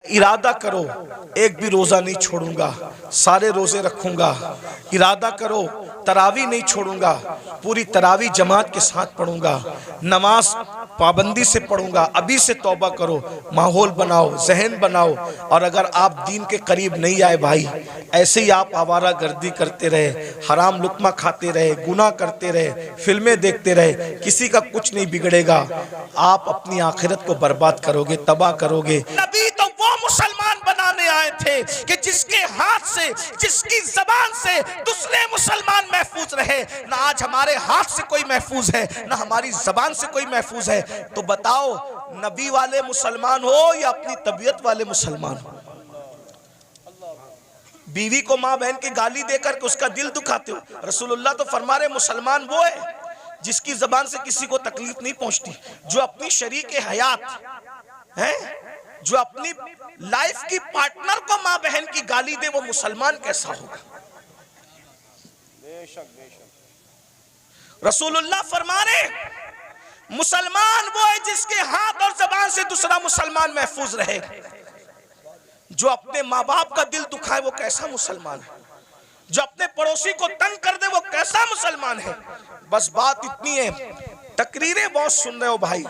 इरादा करो एक भी रोजा नहीं छोड़ूंगा, सारे रोजे रखूंगा। इरादा करो तरावी नहीं छोड़ूंगा, पूरी तरावी जमात के साथ पढ़ूंगा, नमाज पाबंदी से पढ़ूंगा। अभी से तौबा करो, माहौल बनाओ, जहन बनाओ। और अगर आप दीन के करीब नहीं आए भाई, ऐसे ही आप आवारा गर्दी करते रहे, हराम लुक्मा खाते रहे, गुनाह करते रहे, फिल्में देखते रहे, किसी का कुछ नहीं बिगड़ेगा। आप अपनी आखिरत को बर्बाद करोगे, तबाह करोगे। नबी तो वो मुसलमान बनाने आए थे कि जिसके हाथ से, जिसकी जबान से दूसरे मुसलमान महफूज रहे। ना आज हमारे हाथ से कोई महफूज है, ना हमारी जबान से कोई महफूज है। तो बताओ, नबी वाले मुसलमान हो या अपनी तबीयत वाले मुसलमान हो? बीवी को माँ बहन की गाली देकर के उसका दिल दुखाते हो। रसूलुल्लाह तो फरमा रहे मुसलमान वो है जिसकी जबान से किसी को तकलीफ नहीं पहुंचती, जो अपनी शरीक हयात है, जो अपनी लाइफ की पार्टनर को माँ बहन की गाली दे, वो मुसलमान कैसा होगा? रसूलुल्लाह फरमा रहे मुसलमान वो है जिसके हाथ और जबान से दूसरा मुसलमान महफूज रहे। जो अपने माँ बाप का दिल दुखाए वो कैसा मुसलमान है? जो अपने पड़ोसी को तंग कर दे वो कैसा मुसलमान है? बस बात इतनी है। तकरीरें बहुत सुन रहे हो भाई,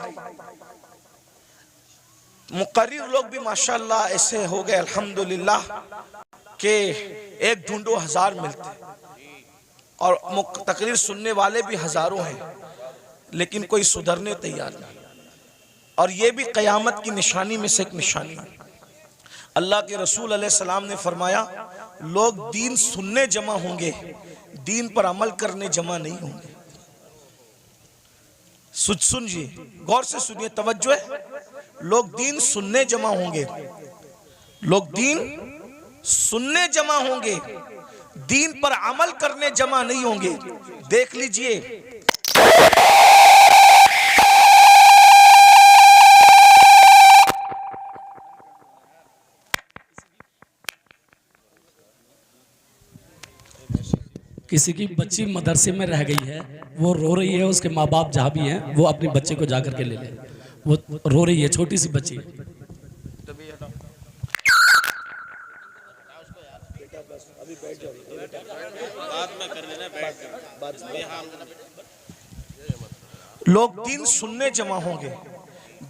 मुकर्रिर लोग भी माशाल्लाह ऐसे हो गए अल्हम्दुलिल्लाह के एक ढूंढो हजार मिलते, और तकरीर सुनने वाले भी हजारों हैं, लेकिन कोई सुधरने तैयार नहीं। और ये भी क़यामत की निशानी में से एक निशानी है। अल्लाह के रसूल अलैहिस्सलाम ने फरमाया, लोग दीन सुनने जमा होंगे, दीन पर अमल करने जमा नहीं होंगे। सुनिए, गौर से सुनिए, तवज्जो है। लोग दीन सुनने जमा होंगे, लोग दीन सुनने जमा होंगे, दीन पर अमल करने जमा नहीं होंगे। देख लीजिए, किसी की बच्ची मदरसे में रह गई है, वो रो रही है, उसके माँ बाप जहाँ भी हैं वो अपने बच्चे को जाकर के ले ले। वो रो रही है, छोटी सी बच्ची। लोग दीन सुनने जमा होंगे,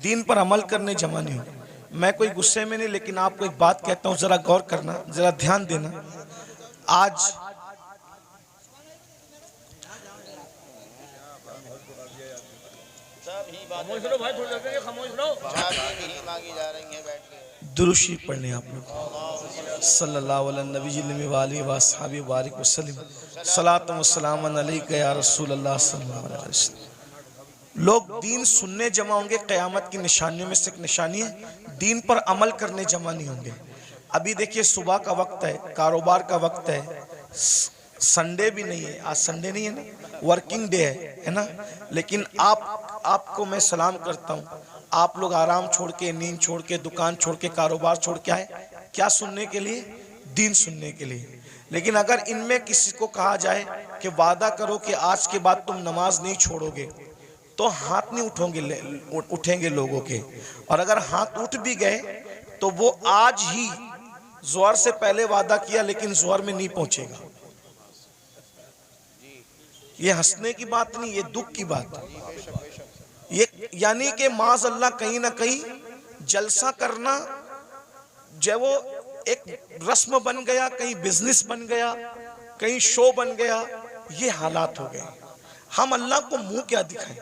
दीन पर अमल करने जमा नहीं होंगे। मैं कोई गुस्से में नहीं, लेकिन आपको एक बात कहता हूं, जरा गौर करना, जरा ध्यान देना। आज दुरूशी पढ़ने आप लोग सल्लल्लाहु अलैहि वसल्लम, सलात व सलाम अलैका या रसूल अल्लाह सल्लल्लाहु अलैहि वसल्लम। लोग दीन सुनने जमा होंगे, क़यामत की निशानियों में से एक निशानी है, दीन पर अमल करने जमा नहीं होंगे। अभी देखिए, सुबह का वक्त है, कारोबार का वक्त है, संडे भी नहीं है, आज संडे नहीं है ना, वर्किंग डे है ना। लेकिन आपको मैं सलाम करता हूँ, आप लोग आराम छोड़ के, नींद छोड़ के, दुकान छोड़ के, कारोबार छोड़ के आए, क्या सुनने के लिए? दीन सुनने के लिए। लेकिन अगर इनमें किसी को कहा जाए कि वादा करो कि आज के बाद तुम नमाज नहीं छोड़ोगे, तो हाथ नहीं उठेंगे लोगों के। और अगर हाथ उठ भी गए तो वो आज ही ज़ोहर से पहले वादा किया, लेकिन ज़ोहर में नहीं पहुंचेगा। ये हंसने की बात नहीं, ये दुख की बात है। ये यानी कि माज़ अल्लाह कहीं ना कहीं जलसा करना जो वो एक रस्म बन गया, कहीं बिजनेस बन गया, कहीं शो बन गया, ये हालात हो गए। हम अल्लाह को मुंह क्या दिखाएं?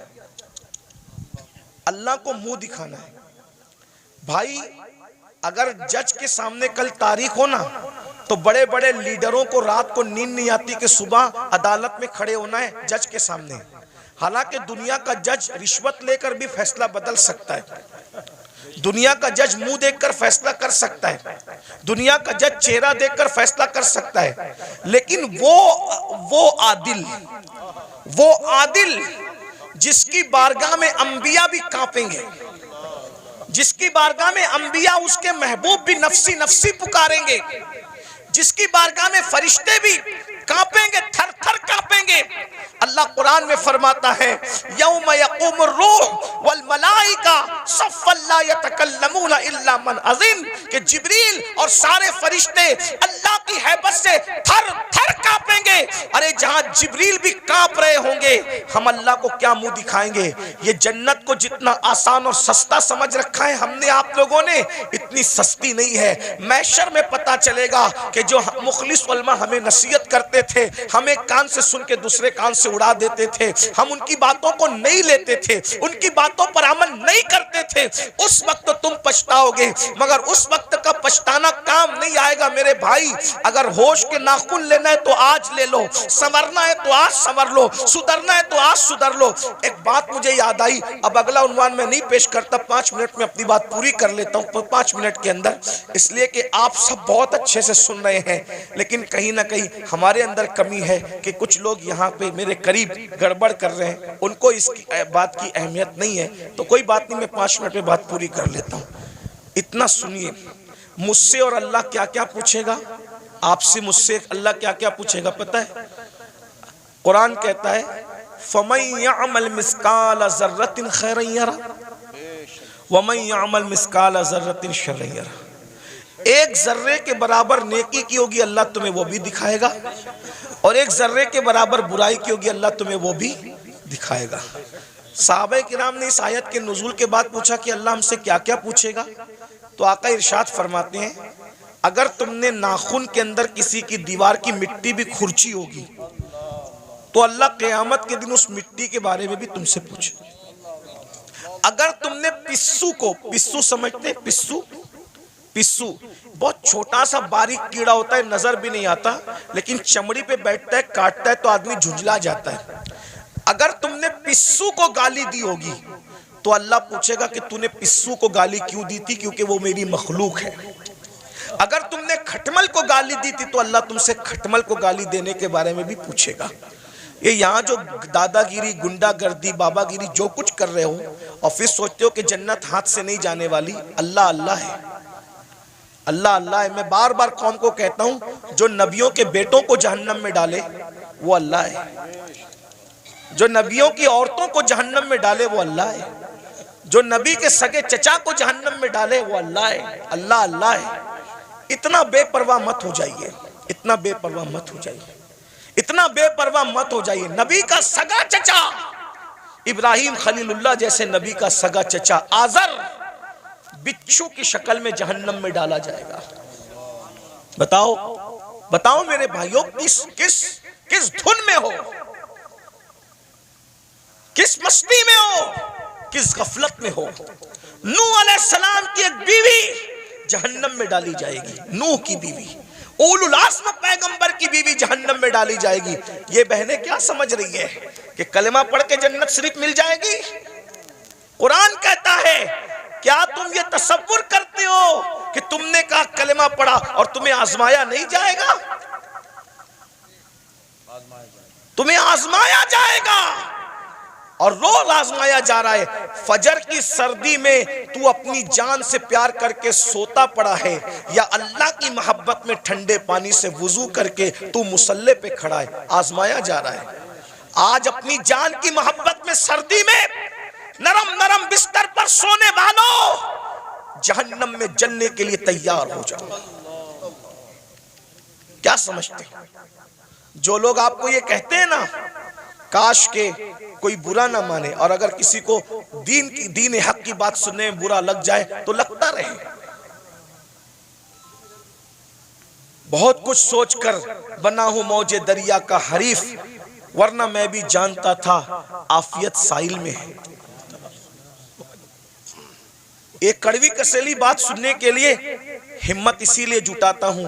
अल्लाह को मुंह दिखाना है भाई। अगर जज के सामने कल तारीख हो ना, तो बड़े बड़े लीडरों को रात को नींद नहीं आती कि सुबह अदालत में खड़े होना है जज के सामने। हालांकि दुनिया का जज रिश्वत लेकर भी फैसला बदल सकता है, दुनिया का जज मुंह देखकर फैसला कर सकता है, दुनिया का जज चेहरा देखकर फैसला कर सकता है, लेकिन वो आदिल जिसकी बारगाह में अंबिया भी कांपेंगे, जिसकी बारगाह में अंबिया उसके महबूब भी नफसी नफसी पुकारेंगे, जिसकी बारगाह में फरिश्ते भी कांपेंगे, थर थर कांपेंगे। अल्लाह कुरान में फरमाता है यौम यक़ूमुर रूह वल मलाइका सफ़्फ़न ला यतकल्लमूना इल्ला मन अज़िन, कि जिब्रील और सारे फरिश्ते अल्लाह की हैबत से थर थर कांपेंगे। अरे जहां जिब्रील भी कांप रहे होंगे, हम अल्लाह को क्या मुंह दिखाएंगे? ये जन्नत को जितना आसान और सस्ता समझ रखा है हमने आप लोगों ने, इतनी सस्ती नहीं है। महशर में पता चलेगा कि जो मुखलिस उलमा हमें नसीहत करते थे, हमें कान से सुन के दूसरे कान से उड़ा देते थे, हम उनकी बातों को नहीं लेते थे, उनकी बातों पर अमल नहीं करते थे, उस वक्त तो तुम पछताओगे, मगर उस वक्त का पछताना काम नहीं आएगा मेरे भाई। अगर होश के नाखून लेना है तो आज ले लो, संवरना है तो आज संवर लो, सुधरना है तो आज सुधर लो। एक बात मुझे याद आई, अब अगला उन्वान में नहीं पेश करता, 5 मिनट में अपनी बात पूरी कर लेता हूँ 5 मिनट के अंदर, इसलिए कि आप सब बहुत अच्छे से सुन रहे हैं, लेकिन कहीं ना कहीं हमारे अंदर कमी है कि कुछ लोग यहाँ पे मेरे करीब गड़बड़ कर रहे हैं, उनको इसकी बात की अहमियत नहीं है। तो कोई बात नहीं, मैं 5 मिनट में बात पूरी कर लेता हूँ। इतना सुनिए, मुझसे और अल्लाह क्या क्या पूछेगा, आपसे मुझसे अल्लाह क्या क्या पूछेगा पता है? कुरान कहता है फमन यअमल मिस्काल ज़र्रतिन खैरन यरा वमन यअमल मिस्काल ज़र्रतिन शर्रन यरा। एक जर्रे के बराबर नेकी की होगी, अल्लाह तुम्हें वो भी दिखाएगा, और एक जर्रे के बराबर बुराई की होगी, अल्लाह तुम्हें वो भी दिखाएगा। सहाबे किराम ने इस आयत के नुज़ूल के बाद पूछा कि अल्लाह हमसे क्या क्या पूछेगा, तो आका इरशाद फरमाते हैं अगर तुमने नाखून के अंदर किसी की दीवार की मिट्टी भी खुरची होगी तो अल्लाह क़यामत के दिन उस मिट्टी के बारे में भी तुमसे पूछे। अगर तुमने पिस्सू को, पिस्सू समझते, पिस्सू पिस्सू बहुत छोटा सा बारीक कीड़ा होता है, नजर भी नहीं आता, लेकिन चमड़ी पे बैठता है, काटता है तो आदमी झुंझला जाता है। अगर तुमने पिस्सू को गाली दी होगी तो अल्लाह पूछेगा कि तूने पिस्सू को गाली क्यों दी थी, क्योंकि वो मेरी मखलूक है। अगर तुमने खटमल को गाली दी थी तो अल्लाह तुमसे खटमल को गाली देने के बारे में भी पूछेगा। ये यहाँ जो दादागिरी, गुंडागर्दी, बाबागिरी जो कुछ कर रहे हो और फिर सोचते हो कि जन्नत हाथ से नहीं जाने वाली, अल्लाह अल्लाह है, अल्लाह अल्लाह है। मैं बार बार कौम को कहता हूँ, जो नबियों के बेटों को जहन्नम में डाले वो अल्लाह है, जो नबियों की औरतों को जहन्नम में डाले वो अल्लाह है, जो नबी के सगे चचा को जहन्नम में डाले वो अल्लाह है। अल्लाह अल्लाह है। इतना बेपरवाह मत हो जाइए, इतना बेपरवाह मत हो जाइए, इतना बेपरवाह मत हो जाइए। नबी का सगा चचा इब्राहिम खलीलुल्लाह जैसे नबी का सगा चचा आजर बिच्छू की शक्ल में जहन्नम में डाला जाएगा। बताओ बताओ मेरे भाइयों, किस किस किस धुन में हो, किस मस्ती में हो, किस गफलत में हो। नूह अलैहिस्सलाम की एक बीवी जहन्नम में डाली जाएगी, नूह की बीवी, उलुल आज़्म पैगंबर की बीवी जहन्नम में डाली जाएगी। ये बहनें क्या समझ रही है कि कलमा पढ़ के जन्नत सिर्फ मिल जाएगी? कुरान कहता है क्या तुम ये तसव्वुर करते हो कि तुमने कहा कलमा पढ़ा और तुम्हें आजमाया नहीं जाएगा? तुम्हें आजमाया जाएगा और रोज आजमाया जा रहा है। फजर की सर्दी में तू अपनी जान से प्यार करके सोता पड़ा है, या अल्लाह की मोहब्बत में ठंडे पानी से वुजू करके तू मुसल्ले पे खड़ा है, आजमाया जा रहा है। आज अपनी जान की मोहब्बत में सर्दी में नरम नरम बिस्तर पर सोने वालों, जहन्नम में जलने के लिए तैयार हो जाओ। क्या समझते हैं? जो लोग आपको ये कहते हैं ना, काश के कोई बुरा ना माने, और अगर किसी को दीन हक की बात सुनने में बुरा लग जाए तो लगता रहे। बहुत कुछ सोचकर बना हूं मौजे दरिया का हरीफ, वरना मैं भी जानता था आफियत साहिल में है। एक कड़वी कसेली बात सुनने के लिए हिम्मत इसीलिए जुटाता हूं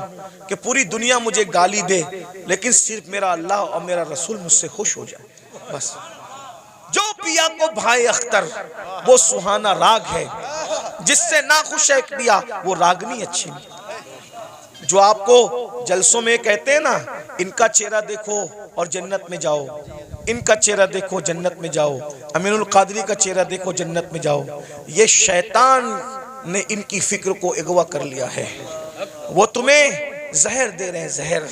कि पूरी दुनिया मुझे गाली दे, लेकिन सिर्फ मेरा अल्लाह और मेरा रसूल मुझसे खुश हो जाए, बस। जो पिया को भाई अख्तर वो सुहाना राग है, जिससे ना खुश है पिया वो रागनी अच्छी नहीं। जो आपको जलसों में कहते हैं ना, इनका चेहरा देखो और जन्नत में जाओ, इनका चेहरा देखो जन्नत में जाओ, अमीनुल कादरी का चेहरा देखो जन्नत में जाओ, ये शैतान ने इनकी फिक्र को अगवा कर लिया है। वो तुम्हें जहर दे रहे हैं, जहर।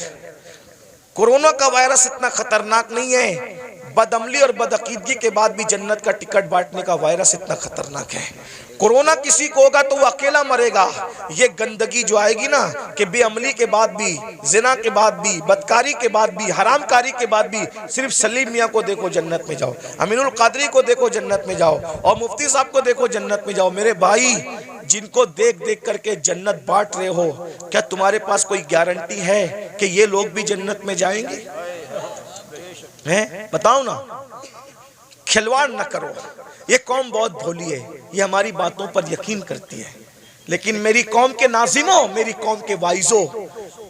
कोरोना का वायरस इतना खतरनाक नहीं है, बदअमली और बदअकीदगी के बाद भी जन्नत का टिकट बांटने का वायरस इतना खतरनाक है। कोरोना किसी को होगा तो वो अकेला मरेगा। ये गंदगी जो आएगी ना कि बेअमली के बाद भी, जिना के बाद भी, बदकारी के बाद भी, हरामकारी के बाद भी सिर्फ सलीम मियाँ को देखो जन्नत में जाओ, अमीनुल कादरी को देखो जन्नत में जाओ, और मुफ्ती साहब को देखो जन्नत में जाओ। मेरे भाई, जिनको देख देख करके जन्नत बांट रहे हो, क्या तुम्हारे पास कोई गारंटी है कि ये लोग भी जन्नत में जाएंगे? हैं? बताओ ना। खिलवाड़ न करो। ये कौम बहुत भोली है, ये हमारी बातों पर यकीन करती है, लेकिन मेरी कौम के नाज़िमों, मेरी कौम के वाइजों,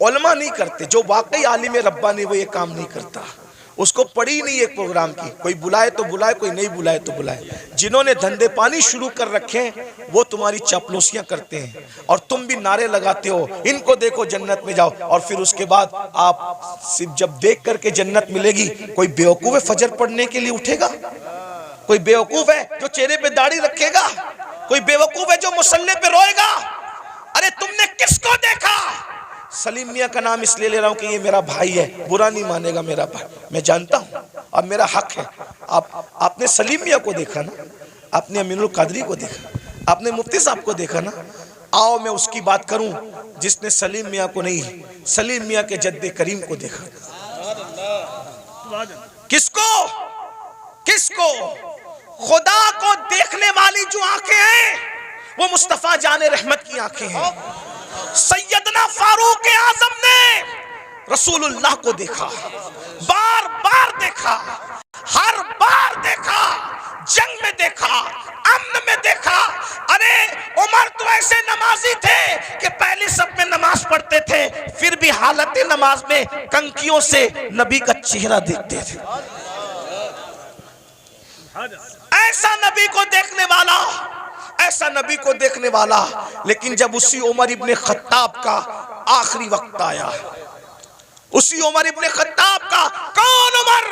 उलमा नहीं करते। जो वाकई आलिम रब्बानी वो ये काम नहीं करता। उसको पड़ी नहीं एक प्रोग्राम की, कोई बुलाए तो बुलाए, कोई नहीं बुलाए तो बुलाए। जिन्होंने धंधे पानी शुरू कर रखे हैं वो तुम्हारी चापलूसियां करते हैं और तुम भी नारे लगाते हो, इनको देखो जन्नत में जाओ। और फिर उसके बाद आप सिर्फ जब देख करके जन्नत मिलेगी, कोई बेवकूफ है फजर पढ़ने के लिए उठेगा? कोई बेवकूफ है जो चेहरे पे दाढ़ी रखेगा? कोई बेवकूफ है जो मुसल्ले पे रोएगा? अरे तुमने किसको देखा? सलीम मियाँ का नाम इसलिए ले रहा हूँ कि ये मेरा भाई है, बुरा नहीं मानेगा मेरा भाई, मैं जानता हूँ, अब मेरा हक है। आपने सलीम मियाँ को देखा ना, आपने अमीनुल कादरी को देखा, आपने मुफ्ती साहब को देखा ना। आओ मैं उसकी बात करूं जिसने सलीम मियाँ को नहीं, सलीम मियाँ के जद्दे करीम को देखा। किसको? किसको? खुदा को देखने वाली जो आंखें हैं वो मुस्तफा जाने रहमत की आंखें हैं। सैयदना फारूक आजम ने रसूलुल्लाह को देखा, बार बार देखा, हर बार देखा, जंग में देखा, अमन में देखा। अरे उमर तो ऐसे नमाजी थे कि पहली सब में नमाज पढ़ते थे, फिर भी हालत नमाज में कंकियों से नबी का चेहरा देखते थे। ऐसा नबी को देखने वाला, ऐसा नबी को देखने वाला। लेकिन जब उसी उमर इब्ने खत्ताब का आखिरी वक्त आया, उसी उमर इब्ने खत्ताब का, कौन उमर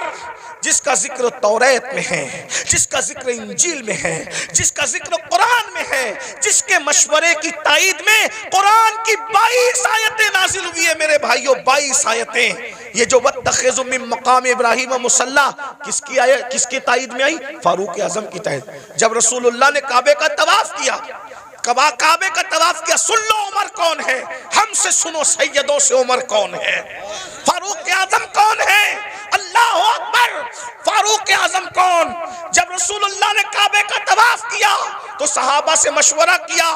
जिसका जिक्र तौरात में है, जिसका जिक्र इंजील में है, जिसका जिक्र कुरान में है, जिसके मशवरे की ताईद में कुरान की 22 आयतें नाजिल हुई है। मेरे भाइयों 22 आयतें। ये जो वत्तखिज़ु मिन मकाम इब्राहीम मुसल्ला किसकी आयत, किसकी ताईद में आई? फारूक आजम की ताईद। जब रसूलुल्लाह ने काबे का तवाफ किया, काबे का तवाफ किया, सुन लो उमर कौन है, हमसे सुनो सैयदों से उमर कौन है, फारूक आजम कौन है? अल्लाह अकबर। फारूक आजम कौन? जब रसूलुल्लाह ने काबे का तवाफ किया तो सहाबा से मशवरा किया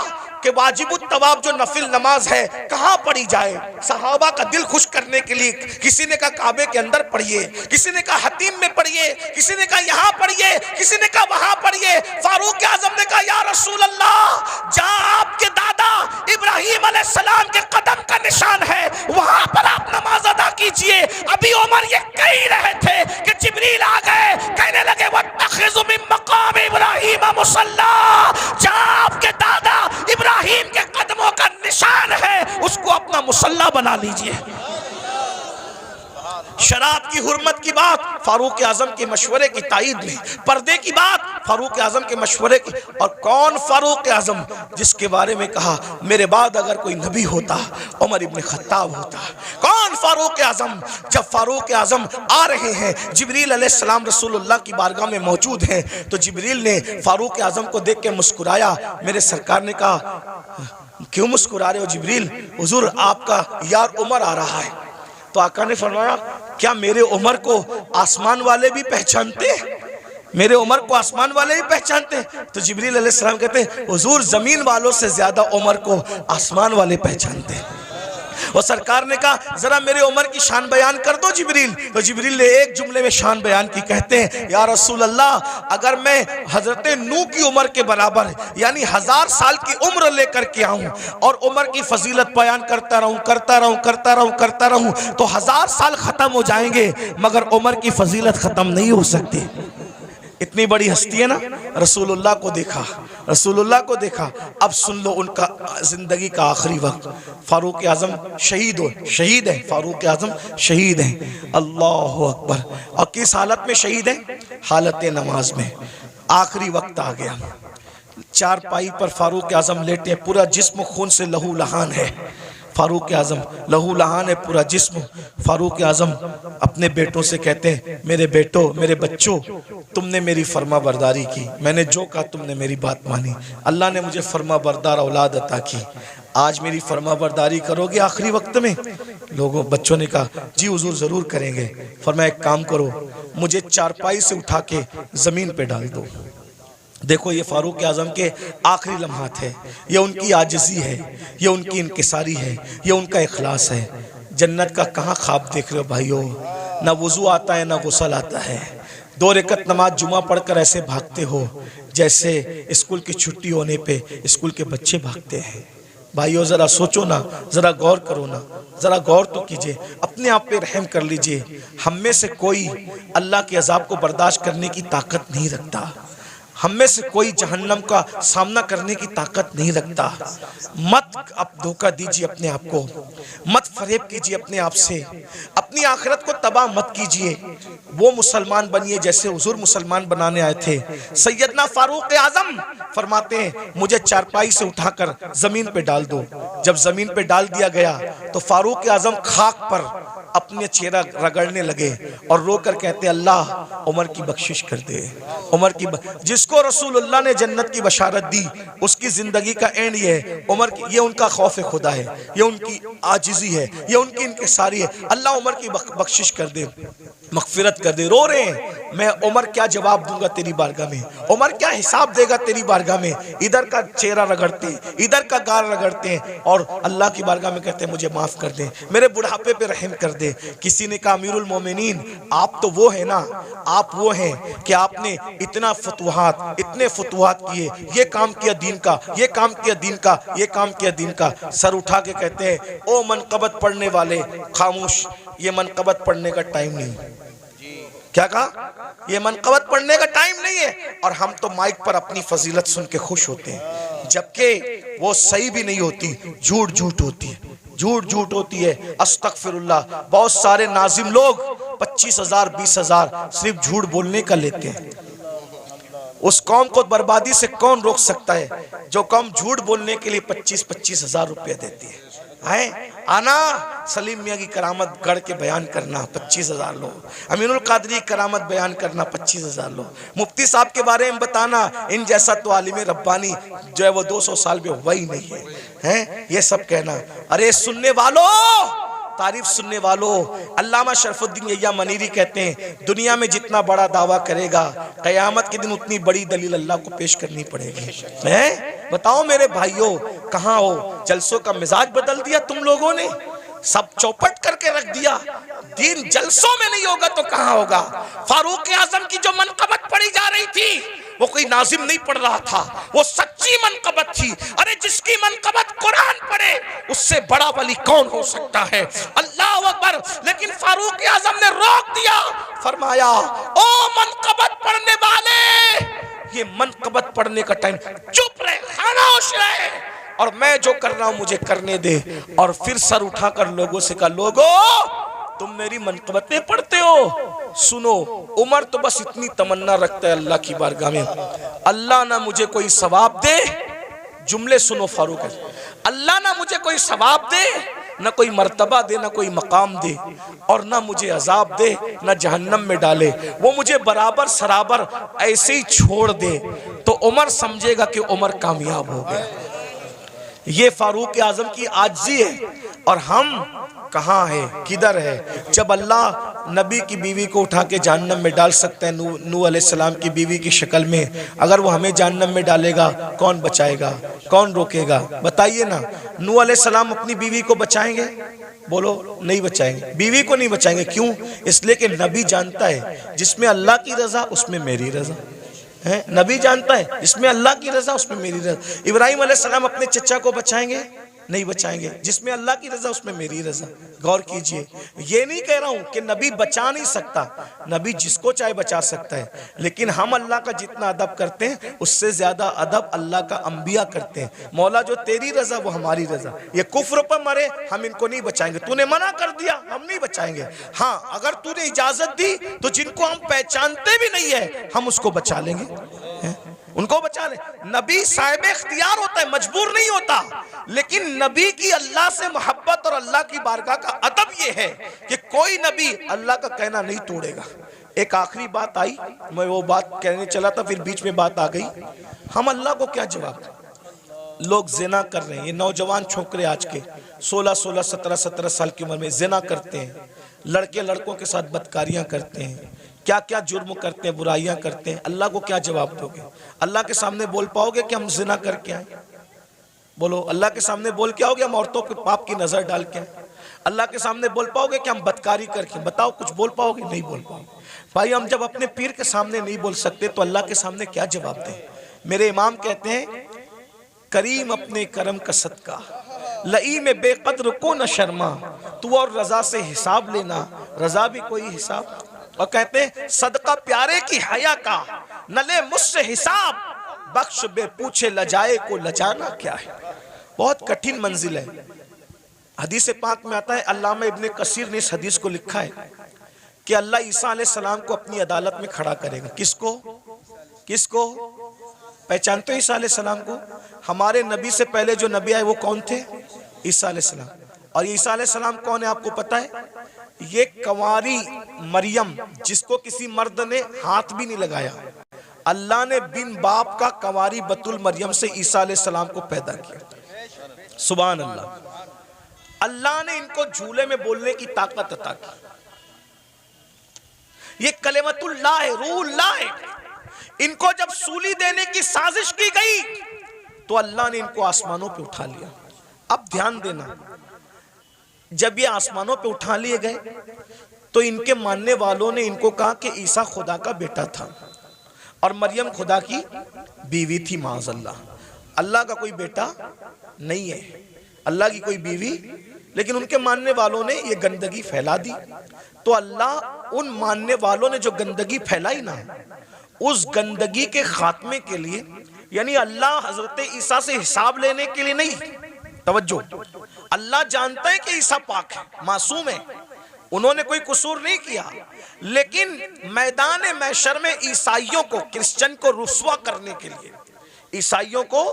कि वाजिबुत तवाफ जो नफिल नमाज है कहाँ पढ़ी जाए। सहाबा का दिल खुश करने के लिए किसी ने कहा काबे के अंदर पढ़िए, किसी ने कहा हतीम में पढ़िए, किसी ने कहा यहाँ पढ़िए, किसी ने कहा वहां पढ़िए। फारूक आजम ने कहा या रसूल अल्लाह, जहाँ आपके दादा इब्राहिम अलैहिस्सलाम के कदम का निशान है वहां पर आप नमाज अदा कीजिए। अभी उमर ये कह रहे थे कि जिब्रील आ गए, कहने लगे वत्तखिज़ु मिन मकाम इब्राहीम मुसल्ला, जहाँ आपके दादा इब्राहिम के कदमों का निशान है उसको अपना मुसल्ला बना लीजिए। शराब की हुर्मत की बात फारूक आजम के मशवरे की ताईद में, पर्दे की बात फारूक आजम के मशवरे की। और कौन फारूक आजम? जिसके बारे में कहा मेरे बाद अगर कोई नबी होता उमर इब्ने खत्ताब होता। कौन फारूक आजम? जब फारूक आजम आ रहे हैं, जिब्रील अलैहिस्सलाम रसूलुल्लाह की बारगाह में मौजूद हैं, तो जिब्रील ने फारूक आजम को देख के मुस्कुराया। मेरे सरकार ने कहा क्यों मुस्कुरा रहे हो जिब्रील? हुजूर आपका यार उमर आ रहा है। तो आका ने फरमाया क्या मेरे उमर को आसमान वाले भी पहचानते? मेरे उमर को आसमान वाले भी पहचानते? तो जिब्रील अलैहिस्सलाम कहते हैं हुजूर जमीन वालों से ज्यादा उमर को आसमान वाले पहचानते। और सरकार ने कहा जरा मेरे उमर की शान बयान कर दो जिब्रील। तो जिब्रील ने एक जुमले में शान बयान की, कहते हैं या रसूल अल्लाह, अगर मैं हजरत नूह की उम्र के बराबर यानी 1000 साल की उम्र लेकर के आऊं और उमर की फजीलत बयान करता रहूं तो 1000 साल खत्म हो जाएंगे मगर उमर की फजीलत खत्म नहीं हो सकती। इतनी बड़ी हस्ती है ना। रसूलुल्लाह को देखा, रसूलुल्लाह को देखा। अब सुन लो उनका जिंदगी का आखिरी वक्त। फारूक आजम शहीद है, फारूक आजम शहीद हैं। अल्लाह अकबर। और किस हालत में शहीद हैं? हालत नमाज में। आखिरी वक्त आ गया, चारपाई पर फारूक आजम लेटे, पूरा जिस्म खून से लहू लहान है। फारूक आज़म लहू लहान है पूरा जिस्म। फारूक आज़म अपने बेटों से कहते हैं, मेरे बेटो, मेरे बच्चों, तुमने मेरी फर्मा बरदारी की, मैंने जो कहा तुमने मेरी बात मानी, अल्लाह ने मुझे फर्मा बरदार औलाद अता की, आज मेरी फर्मा बरदारी करोगे आखिरी वक्त में? लोगों बच्चों ने कहा जी हुजूर ज़रूर करेंगे। फरमाया एक काम करो, मुझे चारपाई से उठा के ज़मीन पे डाल दो। देखो ये फारूक आज़म के आखिरी लम्हात है, ये उनकी आजिज़ी है, ये उनकी इनकिसारी है, ये उनका इखलास है। जन्नत का कहाँ ख्वाब देख रहे हो भाइयों? ना वुज़ू आता है ना गुस्ल आता है, 2 रकत नमाज जुमा पढ़कर ऐसे भागते हो जैसे स्कूल की छुट्टी होने पे स्कूल के बच्चे भागते हैं। भाइयों ज़रा सोचो ना, ज़रा गौर करो ना, ज़रा गौर तो कीजिए, अपने आप पे रहम कर लीजिए। हम में से कोई अल्लाह के अज़ाब को बर्दाश्त करने की ताकत नहीं रखता, हम में से कोई जहन्नम का सामना करने की ताकत नहीं रखता। मत अब धोखा दीजिए अपने आप को, मत फरेब कीजिए अपने आप से, अपनी आखिरत को तबाह मत कीजिए। वो मुसलमान बनिए जैसे हुजूर मुसलमान बनाने आए थे। सैयदना फारूक आज़म फरमाते हैं, मुझे चारपाई से उठाकर जमीन पे डाल दो। जब जमीन पे डाल दिया गया तो फारूक आज़म खाक पर अपने चेहरा रगड़ने लगे और रोकर कहते, अल्लाह उमर की बख्शिश कर दे, उमर की जिसको रसूलुल्लाह ने जन्नत की बशारत दी उसकी जिंदगी का एंड ये है। उमर की, ये उनका खौफ खुदा है, ये उनकी आजिज़ी है, ये उनकी इनकिसारी है। अल्लाह उमर की बख्शिश कर दे, मगफिरत कर दे। रो रहे हैं, मैं उमर क्या जवाब दूंगा तेरी बारगाह में, उमर क्या हिसाब देगा तेरी बारगाह में। इधर का चेहरा रगड़ते हैं, इधर का गाल रगड़ते हैं और अल्लाह की बारगाह में कहते हैं मुझे माफ़ कर दे, मेरे बुढ़ापे पे रहम कर दे। किसी ने कहा अमीरुल मोमिनीन आप तो वो है ना, आप वो हैं कि आपने इतना फतुहात, इतने फतुहात किए, ये काम किया दीन का, ये काम किया दीन का, ये काम किया दीन का। सर उठा के कहते हैं, ओ मनकबत पढ़ने वाले खामोश, ये मनकबत पढ़ने का टाइम नहीं। क्या कहा? ये मनकबत पढ़ने का टाइम नहीं है। और हम तो माइक पर अपनी फजीलत सुन के खुश होते हैं, जबकि वो सही भी नहीं होती, झूठ झूठ होती है, झूठ झूठ होती है। अस्तगफिरुल्लाह। बहुत सारे नाजिम लोग 25,000 20,000 सिर्फ झूठ बोलने का लेते हैं। उस कौम को बर्बादी से कौन रोक सकता है जो कौम झूठ बोलने के लिए 25,000 रुपया देती है? आना सलीम मियाँ की करामत गढ़ के बयान करना 25,000 लोग, अमीनुल कादरी करामत बयान करना 25,000 लोग, मुफ्ती साहब के बारे में बताना, इन जैसा तो आलिम रब्बानी जो है वो 200 साल में हुआ ही नहीं है, ये सब कहना। अरे सुनने वालों, तारीफ सुनने वालों, अल्लामा शरफुद्दीन यहिया मनीरी कहते हैं, दुनिया में जितना बड़ा दावा करेगा क़यामत के दिन उतनी बड़ी दलील अल्लाह को पेश करनी पड़ेगी। मैं बताओ मेरे भाइयों, कहाँ हो? जलसों का मिजाज बदल दिया तुम लोगों ने, सब चौपट करके रख दिया। दीन जलसों में नहीं होगा तो कहाँ होगा? फारूक आज़म की जो मनकबत पढ़ी जा रही थी वो कोई नाजिम नहीं पढ़ रहा था, वो सच्ची मनकबत थी। अरे जिसकी मनकबत कुरान पढ़े उससे बड़ा वली कौन हो सकता है? अल्लाह अकबर। लेकिन फारूक आज़म ने रोक दिया, फरमाया ओ मनकबत पढ़ने वाले, ये मनकबत पढ़ने का टाइम, चुप रहे, खामोश रहे, और मैं जो कर रहा हूं मुझे करने दे। और फिर सर उठाकर लोगों से कहा, लोगों तुम मेरी मनकबतें पढ़ते हो, सुनो। उमर तो बस इतनी तमन्ना रखता है अल्लाह की बारगाह में, अल्लाह ना मुझे कोई सवाब दे, जुमले सुनो फारूक, अल्लाह ना मुझे कोई सवाब दे, ना कोई मर्तबा दे, ना कोई मकाम दे, और ना मुझे अजाब दे, ना जहन्नम में डाले, वो मुझे बराबर सराबर ऐसे ही छोड़ दे, तो उमर समझेगा कि उमर कामयाब हो गया। ये फारूक आज़म की आजिज़ी है। और हम कहाँ है, किधर है? जब अल्लाह नबी की बीवी को उठा के जहन्नम में डाल सकता है, नूह अलैहिस्सलाम की बीवी की शक्ल में, अगर वो हमें जहन्नम में डालेगा कौन बचाएगा, कौन रोकेगा? बताइए ना। नूह अलैहिस्सलाम अपनी बीवी को बचाएंगे? बोलो नहीं बचाएंगे, बीवी को नहीं बचाएंगे। क्यों? इसलिए कि नबी जानता है जिसमें अल्लाह की रजा उसमें मेरी रजा है। नबी जानता है जिसमें अल्लाह की रजा उसमें मेरी रजा। इब्राहिम अलैहिस्सलाम अपने चचा को बचाएंगे? नहीं बचाएंगे, जिसमें अल्लाह की रजा उसमें मेरी रजा। गौर कीजिए, ये नहीं कह रहा हूं कि नबी बचा नहीं सकता, नबी जिसको चाहे बचा सकता है, लेकिन हम अल्लाह का जितना अदब करते हैं उससे ज्यादा अदब अल्लाह का अंबिया करते हैं। मौला जो तेरी रजा वो हमारी रजा। ये कुफ्र पर मरे हम इनको नहीं बचाएंगे, तूने मना कर दिया हम नहीं बचाएंगे। हाँ, अगर तूने इजाजत दी तो जिनको हम पहचानते भी नहीं है हम उसको बचा लेंगे, उनको बचा ले। नबी साहिब इख्तियार होता है, मजबूर नहीं होता, लेकिन नबी की अल्लाह से मोहब्बत अल्लाह की बारगाह का अदब ये है कि कोई नबी अल्लाह का कहना नहीं तोड़ेगा। एक आखिरी बात आई, मैं वो बात कहने चला था, फिर बीच में बात आ गई। हम अल्लाह को क्या जवाब दें? लोग जिना कर रहे हैं, ये नौजवान छोकरे आज के 16-16, 17-17 साल की उम्र में जिना करते हैं, लड़के लड़कों के साथ बदकारियां करते हैं, क्या क्या जुर्म करते हैं, बुराइयां करते हैं। अल्लाह को क्या जवाब दोगे? अल्लाह के सामने बोल पाओगे कि हम जिना करके आए? बोलो, अल्लाह के सामने बोल के आओगे हम औरतों के पाप की नजर डाल के आए? अल्लाह के सामने बोल पाओगे कि हम बदकारी करके? बताओ, कुछ बोल पाओगे? नहीं बोल पाओगे। भाई, हम जब अपने पीर के सामने नहीं बोल सकते तो अल्लाह के सामने क्या जवाब दें? मेरे इमाम कहते हैं, करीम अपने करम का सदका, लई में बेकद्र को न शर्मा, तू और रजा से हिसाब लेना, रजा भी कोई हिसाब। और कहते हैं, सदका प्यारे की हया का, न ले मुझसे हिसाब, बख्श बे पूछे लजाए को लजाना क्या है। बहुत कठिन मंजिल है। हदीस पाक में आता है, अल्लामा इब्ने कसीर ने इस हदीस को लिखा है कि अल्लाह ईसा अलैहिस्सलाम को अपनी अदालत में खड़ा करेगा। किसको? किसको? पहचानते हो ईसा अलैहिस्सलाम को? हमारे नबी से पहले जो नबी आए वो कौन थे? ईसा अलैहिस्सलाम। और ईसा अलैहिस्सलाम कौन है आपको पता है? ये कंवारी मरियम, जिसको किसी मर्द ने हाथ भी नहीं लगाया, अल्लाह ने बिन बाप का कंवारी बतुल मरियम से ईसा अलैहिस्सलाम को पैदा किया। सुभान अल्लाह। अल्लाह ने इनको झूले में बोलने की ताकत अता की। ये कलेमतुल्लाह है, रूहुल्लाह है। इनको जब सूली देने की साजिश की गई तो अल्लाह ने इनको आसमानों पे उठा लिया। अब ध्यान देना, जब ये आसमानों पे उठा लिए गए तो इनके मानने वालों ने इनको कहा कि ईसा खुदा का बेटा था और मरियम खुदा की बीवी थी। माज़अल्लाह, अल्लाह का कोई बेटा नहीं है, अल्लाह की कोई बीवी। लेकिन उनके मानने वालों ने ये गंदगी फैला दी। तो अल्लाह उन मानने वालों ने जो गंदगी फैलाई ना, उस गंदगी के खात्मे के लिए, यानी अल्लाह हजरत ईसा से हिसाब लेने के लिए नहीं, तवज्जो, अल्लाह जानता है कि ईसा पाक है, मासूम है, उन्होंने कोई कसूर नहीं किया, लेकिन मैदान महशर में ईसाइयों को, क्रिश्चियन को रुस्वा करने के लिए, ईसाइयों को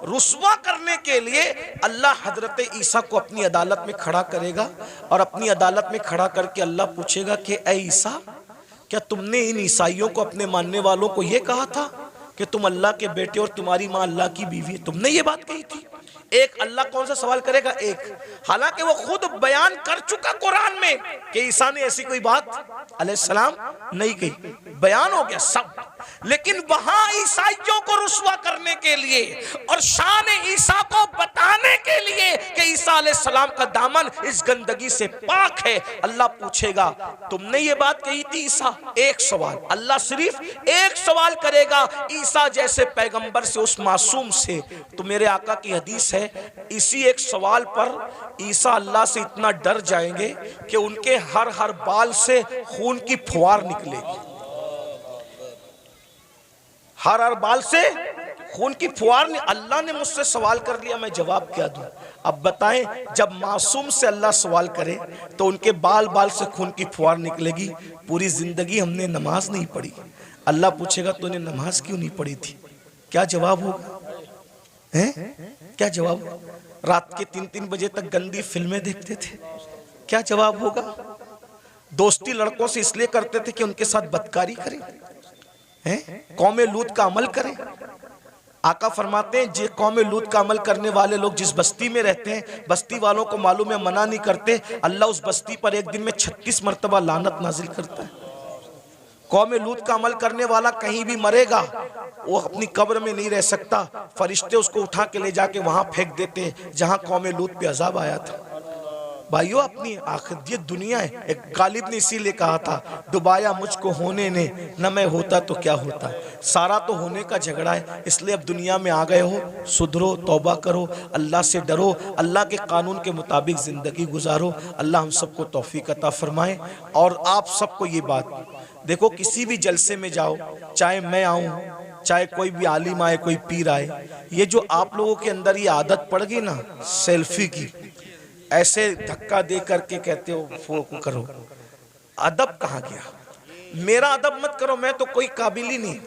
रुस्वा करने के लिए अल्लाह हजरत ईसा को अपनी अदालत में खड़ा करेगा। और अपनी अदालत में खड़ा करके अल्लाह पूछेगा कि ऐ ईसा, क्या तुमने इन ईसाइयों को, अपने मानने वालों को यह कहा था कि तुम अल्लाह के बेटे और तुम्हारी मां अल्लाह की बीवी है? तुमने ये बात कही थी? एक अल्लाह कौन सा सवाल करेगा? एक। हालांकि वो खुद बयान कर चुका कुरान में कि ईसा ने ऐसी कोई बात अलैहिस्सलाम नहीं कही, बयान हो गया सब। लेकिन वहां ईसाइयों को रुस्वा करने के लिए और शान ईसा को बताने के लिए कि ईसा अलैहिस्सलाम का दामन इस गंदगी से पाक है, अल्लाह पूछेगा तुमने ये बात कही थी ईसा? एक सवाल, अल्लाह सिर्फ एक सवाल करेगा ईसा जैसे पैगंबर से, उस मासूम से। तो मेरे आका की हदीस है, इसी एक सवाल पर ईसा अल्लाह से इतना डर जाएंगे कि उनके हर हर बाल से खून की फुहार निकलेगी, हर हर बाल से खून की फुहार। अल्लाह ने मुझसे सवाल कर लिया, मैं जवाब क्या दूं? अब बताएं, जब मासूम से अल्लाह सवाल करे तो उनके बाल बाल से खून की फुहार निकलेगी। पूरी जिंदगी हमने नमाज नहीं पढ़ी, अल्लाह पूछेगा तूने नमाज क्यों नहीं पढ़ी थी? क्या जवाब होगा? हैं? क्या जवाब? रात के 3-3 बजे तक गंदी फिल्में देखते थे, क्या जवाब होगा? दोस्ती लड़कों से इसलिए करते थे कि उनके साथ बदकारी करें, हैं? कौमे लूत का अमल करें। आका फरमाते हैं, जे कौमे लूत का अमल करने वाले लोग जिस बस्ती में रहते हैं, बस्ती वालों को मालूम है, मना नहीं करते, अल्लाह उस बस्ती पर एक दिन में 36 मरतबा लानत नाजिल करता है। कौम लूत का अमल करने वाला कहीं भी मरेगा, वो अपनी कब्र में नहीं रह सकता, फरिश्ते उसको उठा के ले जाके वहां फेंक देते हैं जहां कौम लूत पे अजाब आया था। भाइयों, अपनी आखिर ये दुनिया है। एक गालिब ने इसीलिए कहा था, डुबाया मुझको होने ने, न मैं होता तो क्या होता। सारा तो होने का झगड़ा है, इसलिए अब दुनिया में आ गए हो, सुधरो, तौबा करो, अल्लाह से डरो, अल्लाह के कानून के मुताबिक जिंदगी गुजारो। अल्लाह हम सबको तौफीक अता फरमाए। और आप सबको ये बात देखो, किसी भी जलसे में जाओ, चाहे मैं आऊं, चाहे कोई भी आलिम आए, कोई पीर आए, ये जो आप लोगों के अंदर ये आदत पड़ गई ना सेल्फी की, ऐसे धक्का दे करके कहते हो फोन करो, अदब कहाँ गया? मेरा अदब मत करो, मैं तो कोई काबिल ही नहीं,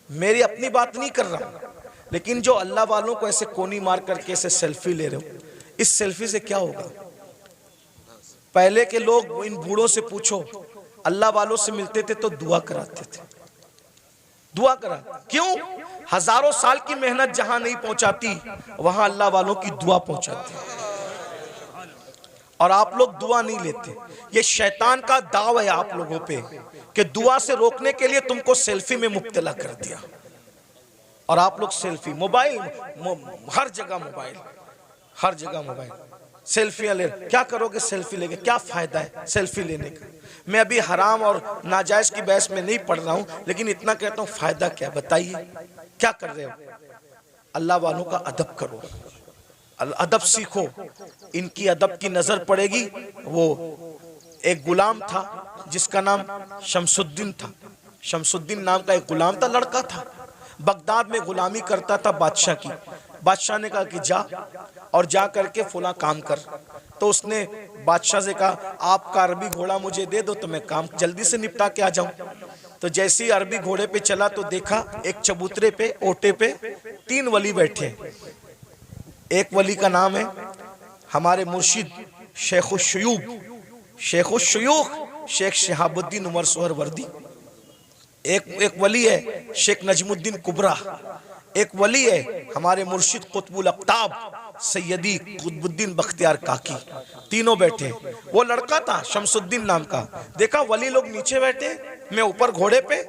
मेरी अपनी बात नहीं कर रहा हूं। लेकिन जो अल्लाह वालों को ऐसे कोनी मार करके ऐसे सेल्फी ले रहे हो, इस सेल्फी से क्या होगा? पहले के लोग, इन बूढ़ों से पूछो, अल्लाह वालों से मिलते थे तो दुआ कराते थे, दुआ करा। क्यों? हजारों साल की मेहनत जहां नहीं पहुंचाती वहां अल्लाह वालों की दुआ पहुंचाती। और आप लोग दुआ नहीं लेते। ये शैतान का दाव है आप लोगों पे कि दुआ से रोकने के लिए तुमको सेल्फी में मुब्तला कर दिया। और आप लोग सेल्फी, मोबाइल, हर जगह मोबाइल, हर जगह मोबाइल, सेल्फियां ले। क्या करोगे सेल्फी लेके? क्या फायदा है सेल्फी लेने का? मैं अभी हराम और नाजायज की बहस में नहीं पढ़ रहा हूं, लेकिन इतना कहता हूं फायदा क्या? बताइए क्या कर रहे हो? अल्लाह वालों का अदब करो, अदब सीखो। इनकी अदब की नजर पड़ेगी। वो एक गुलाम था जिसका नाम शमसुद्दीन था। शमसुद्दीन नाम का एक गुलाम था, लड़का था, बगदाद में गुलामी करता था बादशाह की। बादशाह ने कहा कि जा और जा करके फुला काम कर। तो उसने बादशाह से कहा आपका अरबी घोड़ा मुझे दे दो तो मैं काम जल्दी से निपटा के आ जाऊं। तो जैसे ही अरबी घोड़े पे चला तो देखा एक चबूतरे पे, ओटे पे 3 वली बैठे। एक वली का नाम है हमारे मुर्शिद शेखुशयूख शेख शहाबुद्दीन उमर सोहरवर्दी। एक वली है शेख नजमुद्दीन कुबरा। एक वली है हमारे मुर्शिद कुतुबुल अक्ताब सैयदी कुतुबुद्दीन बख्तियार काकी। तीनों बैठे। वो लड़का था शमसुद्दीन नाम का। देखा वली लोग नीचे बैठे, मैं ऊपर घोड़े पे,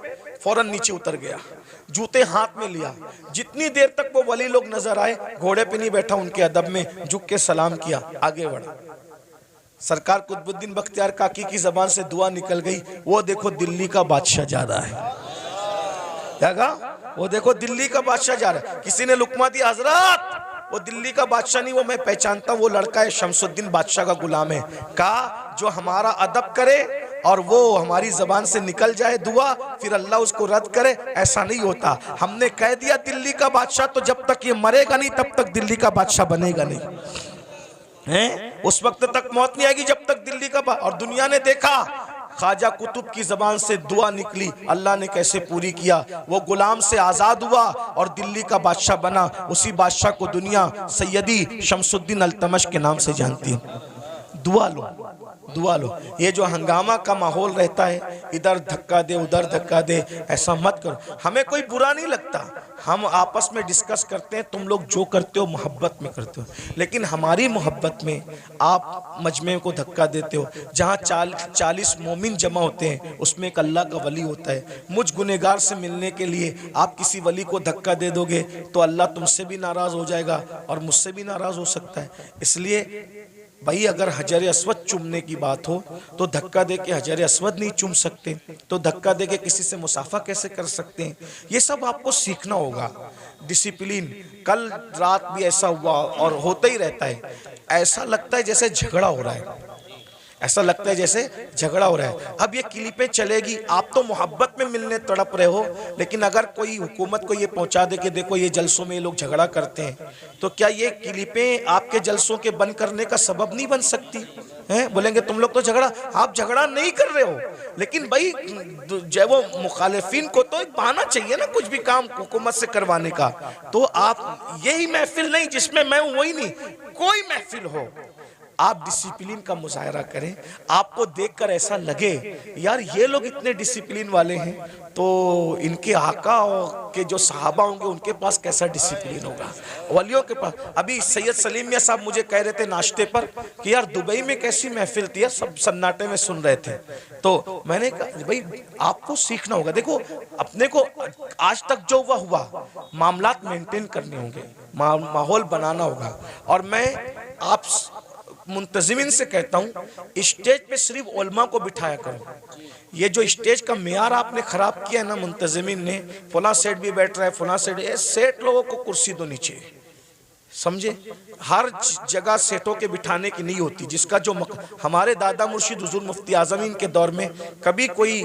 फौरन नीचे उतर गया, जूते हाथ में लिया। जितनी देर तक वो वली लोग नजर आए, घोड़े पे नहीं बैठा, उनके अदब में झुक के सलाम किया, आगे बढ़ा। सरकार कुतुबुद्दीन बख्तियार काकी की जबान से दुआ निकल गई, वो देखो दिल्ली का बादशाह जा रहा है। क्या कहा? वो देखो दिल्ली का बादशाह जा रहा है। किसी ने लुकमा दिया, हजरत वो दिल्ली का बादशाह नहीं, वो मैं पहचानता हूं, वो लड़का है शमसुद्दीन बादशाह का गुलाम है। कहा जो हमारा अदब करे और वो हमारी जबान से निकल जाए दुआ, फिर अल्लाह उसको रद्द करे, ऐसा नहीं होता। हमने कह दिया दिल्ली का बादशाह, तो जब तक ये मरेगा नहीं तब तक दिल्ली का बादशाह बनेगा नहीं है। उस वक्त तक मौत नहीं आएगी जब तक दिल्ली का। और दुनिया ने देखा ख्वाजा कुतुब की जबान से दुआ निकली, अल्लाह ने कैसे पूरी किया। वो गुलाम से आजाद हुआ और दिल्ली का बादशाह बना। उसी बादशाह को दुनिया सैयदी शमसुद्दीन अल्तमश के नाम से जानती है। दुआ लो, दुआ लो। ये जो हंगामा का माहौल रहता है, इधर धक्का दे उधर धक्का दे, ऐसा मत करो। हमें कोई बुरा नहीं लगता, हम आपस में डिस्कस करते हैं, तुम लोग जो करते हो मोहब्बत में करते हो। लेकिन हमारी मोहब्बत में आप मजमे को धक्का देते हो। जहाँ 40 मोमिन जमा होते हैं उसमें एक अल्लाह का वली होता है। मुझ गुनहगार से मिलने के लिए आप किसी वली को धक्का दे दोगे तो अल्लाह तुमसे भी नाराज हो जाएगा और मुझसे भी नाराज हो सकता है। इसलिए भाई अगर हजर अस्वद चूमने की बात हो तो धक्का दे के हजर अस्वद नहीं चूम सकते, तो धक्का दे के किसी से मुसाफा कैसे कर सकते हैं? ये सब आपको सीखना होगा। डिसिप्लिन। कल रात भी ऐसा हुआ और होता ही रहता है। ऐसा लगता है जैसे झगड़ा हो रहा है, ऐसा लगता है जैसे झगड़ा हो रहा है। अब ये क्लिपें चलेगी, आप तो मोहब्बत में मिलने तड़प रहे हो, लेकिन अगर कोई हुकूमत को ये पहुंचा दे कि देखो ये जलसों में ये लोग झगड़ा करते हैं, तो क्या ये क्लिपें आपके जलसों के बंद करने का सबब नहीं बन सकती हैं? बोलेंगे तुम लोग तो झगड़ा, आप झगड़ा नहीं कर रहे हो, लेकिन भाई जब वो मुखालिफिन को तो एक बहाना चाहिए ना कुछ भी काम हुकूमत से करवाने का। तो आप यही महफिल नहीं जिसमें मैं हूं वही नहीं, कोई महफिल हो, आप डिसिप्लिन का मुजाहरा करें। आपको देखकर ऐसा लगे यार ये लोग इतने डिसिप्लिन वाले हैं, तो इनके आका के जो सहाबा होंगे उनके पास कैसा डिसिप्लिन होगा, वलियों के पास। अभी सैयद सलीम मियां साहब मुझे कह रहे थे नाश्ते पर कि यार दुबई में कैसी महफिल थी, सब सन्नाटे में सुन रहे थे। तो मैंने कहा भाई आपको सीखना होगा। देखो अपने को आज तक जो हुआ मामलात मेंटेन करने होंगे, माहौल बनाना होगा। और मैं आप मुंतजिमिन से कहता हूँ स्टेज पे सिर्फ उलमा को बिठाया करो। ये जो स्टेज का मेयार आपने खराब किया है ना मुंतजिमिन ने, फला सेठ भी बैठ रहा है, फला सेठ, सेठ लोगों को कुर्सी दो नीचे, समझे? हर जगह सेठों के बिठाने की नहीं होती। जिसका जो हमारे दादा मुर्शिद हुजूर मुफ्ती आजमीन के दौर में कभी कोई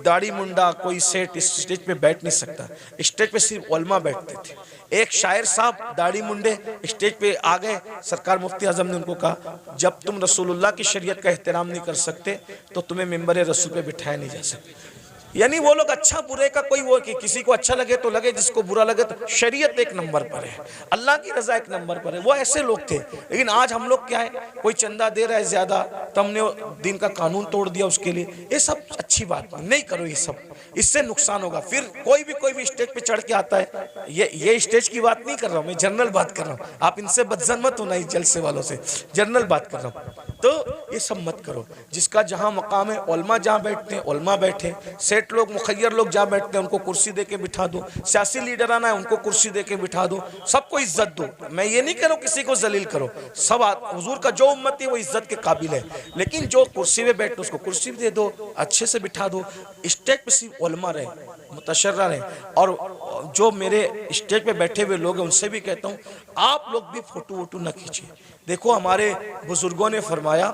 दाढ़ी मुंडा कोई सेठ इस स्टेज पे बैठ नहीं सकता। स्टेज पे सिर्फ उलमा बैठते थे। एक शायर साहब दाढ़ी मुंडे स्टेज पे आ गए, सरकार मुफ्ती आजम ने उनको कहा जब तुम रसूलुल्लाह की शरीयत का एहतराम नहीं कर सकते तो तुम्हें मिंबर रसूल पे बिठाया नहीं जा सकता। यानी वो लोग अच्छा बुरे का कोई वो कि किसी को अच्छा लगे तो लगे, जिसको बुरा लगे तो। शरीयत एक नंबर पर है, अल्लाह की रजा एक नंबर पर है, वो ऐसे लोग थे। लेकिन आज हम लोग क्या है, कोई चंदा दे रहा है ज्यादा तो हमने दिन का कानून तोड़ दिया उसके लिए। ये सब अच्छी बात नहीं करो, ये सब इससे नुकसान होगा। फिर कोई भी स्टेज पे चढ़ के आता है, ये स्टेज की बात नहीं कर रहा हूँ मैं, जनरल बात कर रहा हूँ। आप इनसे बदजन मत होना, इस जलसे वालों से, जनरल बात कर रहा हूँ। तो ये सब मत करो। जिसका जहाँ मकाम है, उलमा जहाँ बैठते हैं उलमा बैठे, सेठ लोग मुखय्यर लोग जहाँ बैठते हैं उनको कुर्सी दे के बिठा दो, सियासी लीडर आना है उनको कुर्सी दे के बिठा दो, सबको इज्जत दो। मैं ये नहीं कह रहा हूँ किसी को जलील करो, सब हुजूर का जो उम्मत है वो इज्जत के काबिल है। लेकिन जो कुर्सी पे बैठे उसको कुर्सी दे दो, अच्छे से बिठा दो। स्टेज पे सिर्फ उलमा रहे, मुतशर्रा रहे। और जो मेरे स्टेज पे बैठे हुए लोग हैं उनसे भी कहता हूँ, आप लोग भी फोटो वोटो न खींचिए। देखो हमारे बुजुर्गों ने फरमाया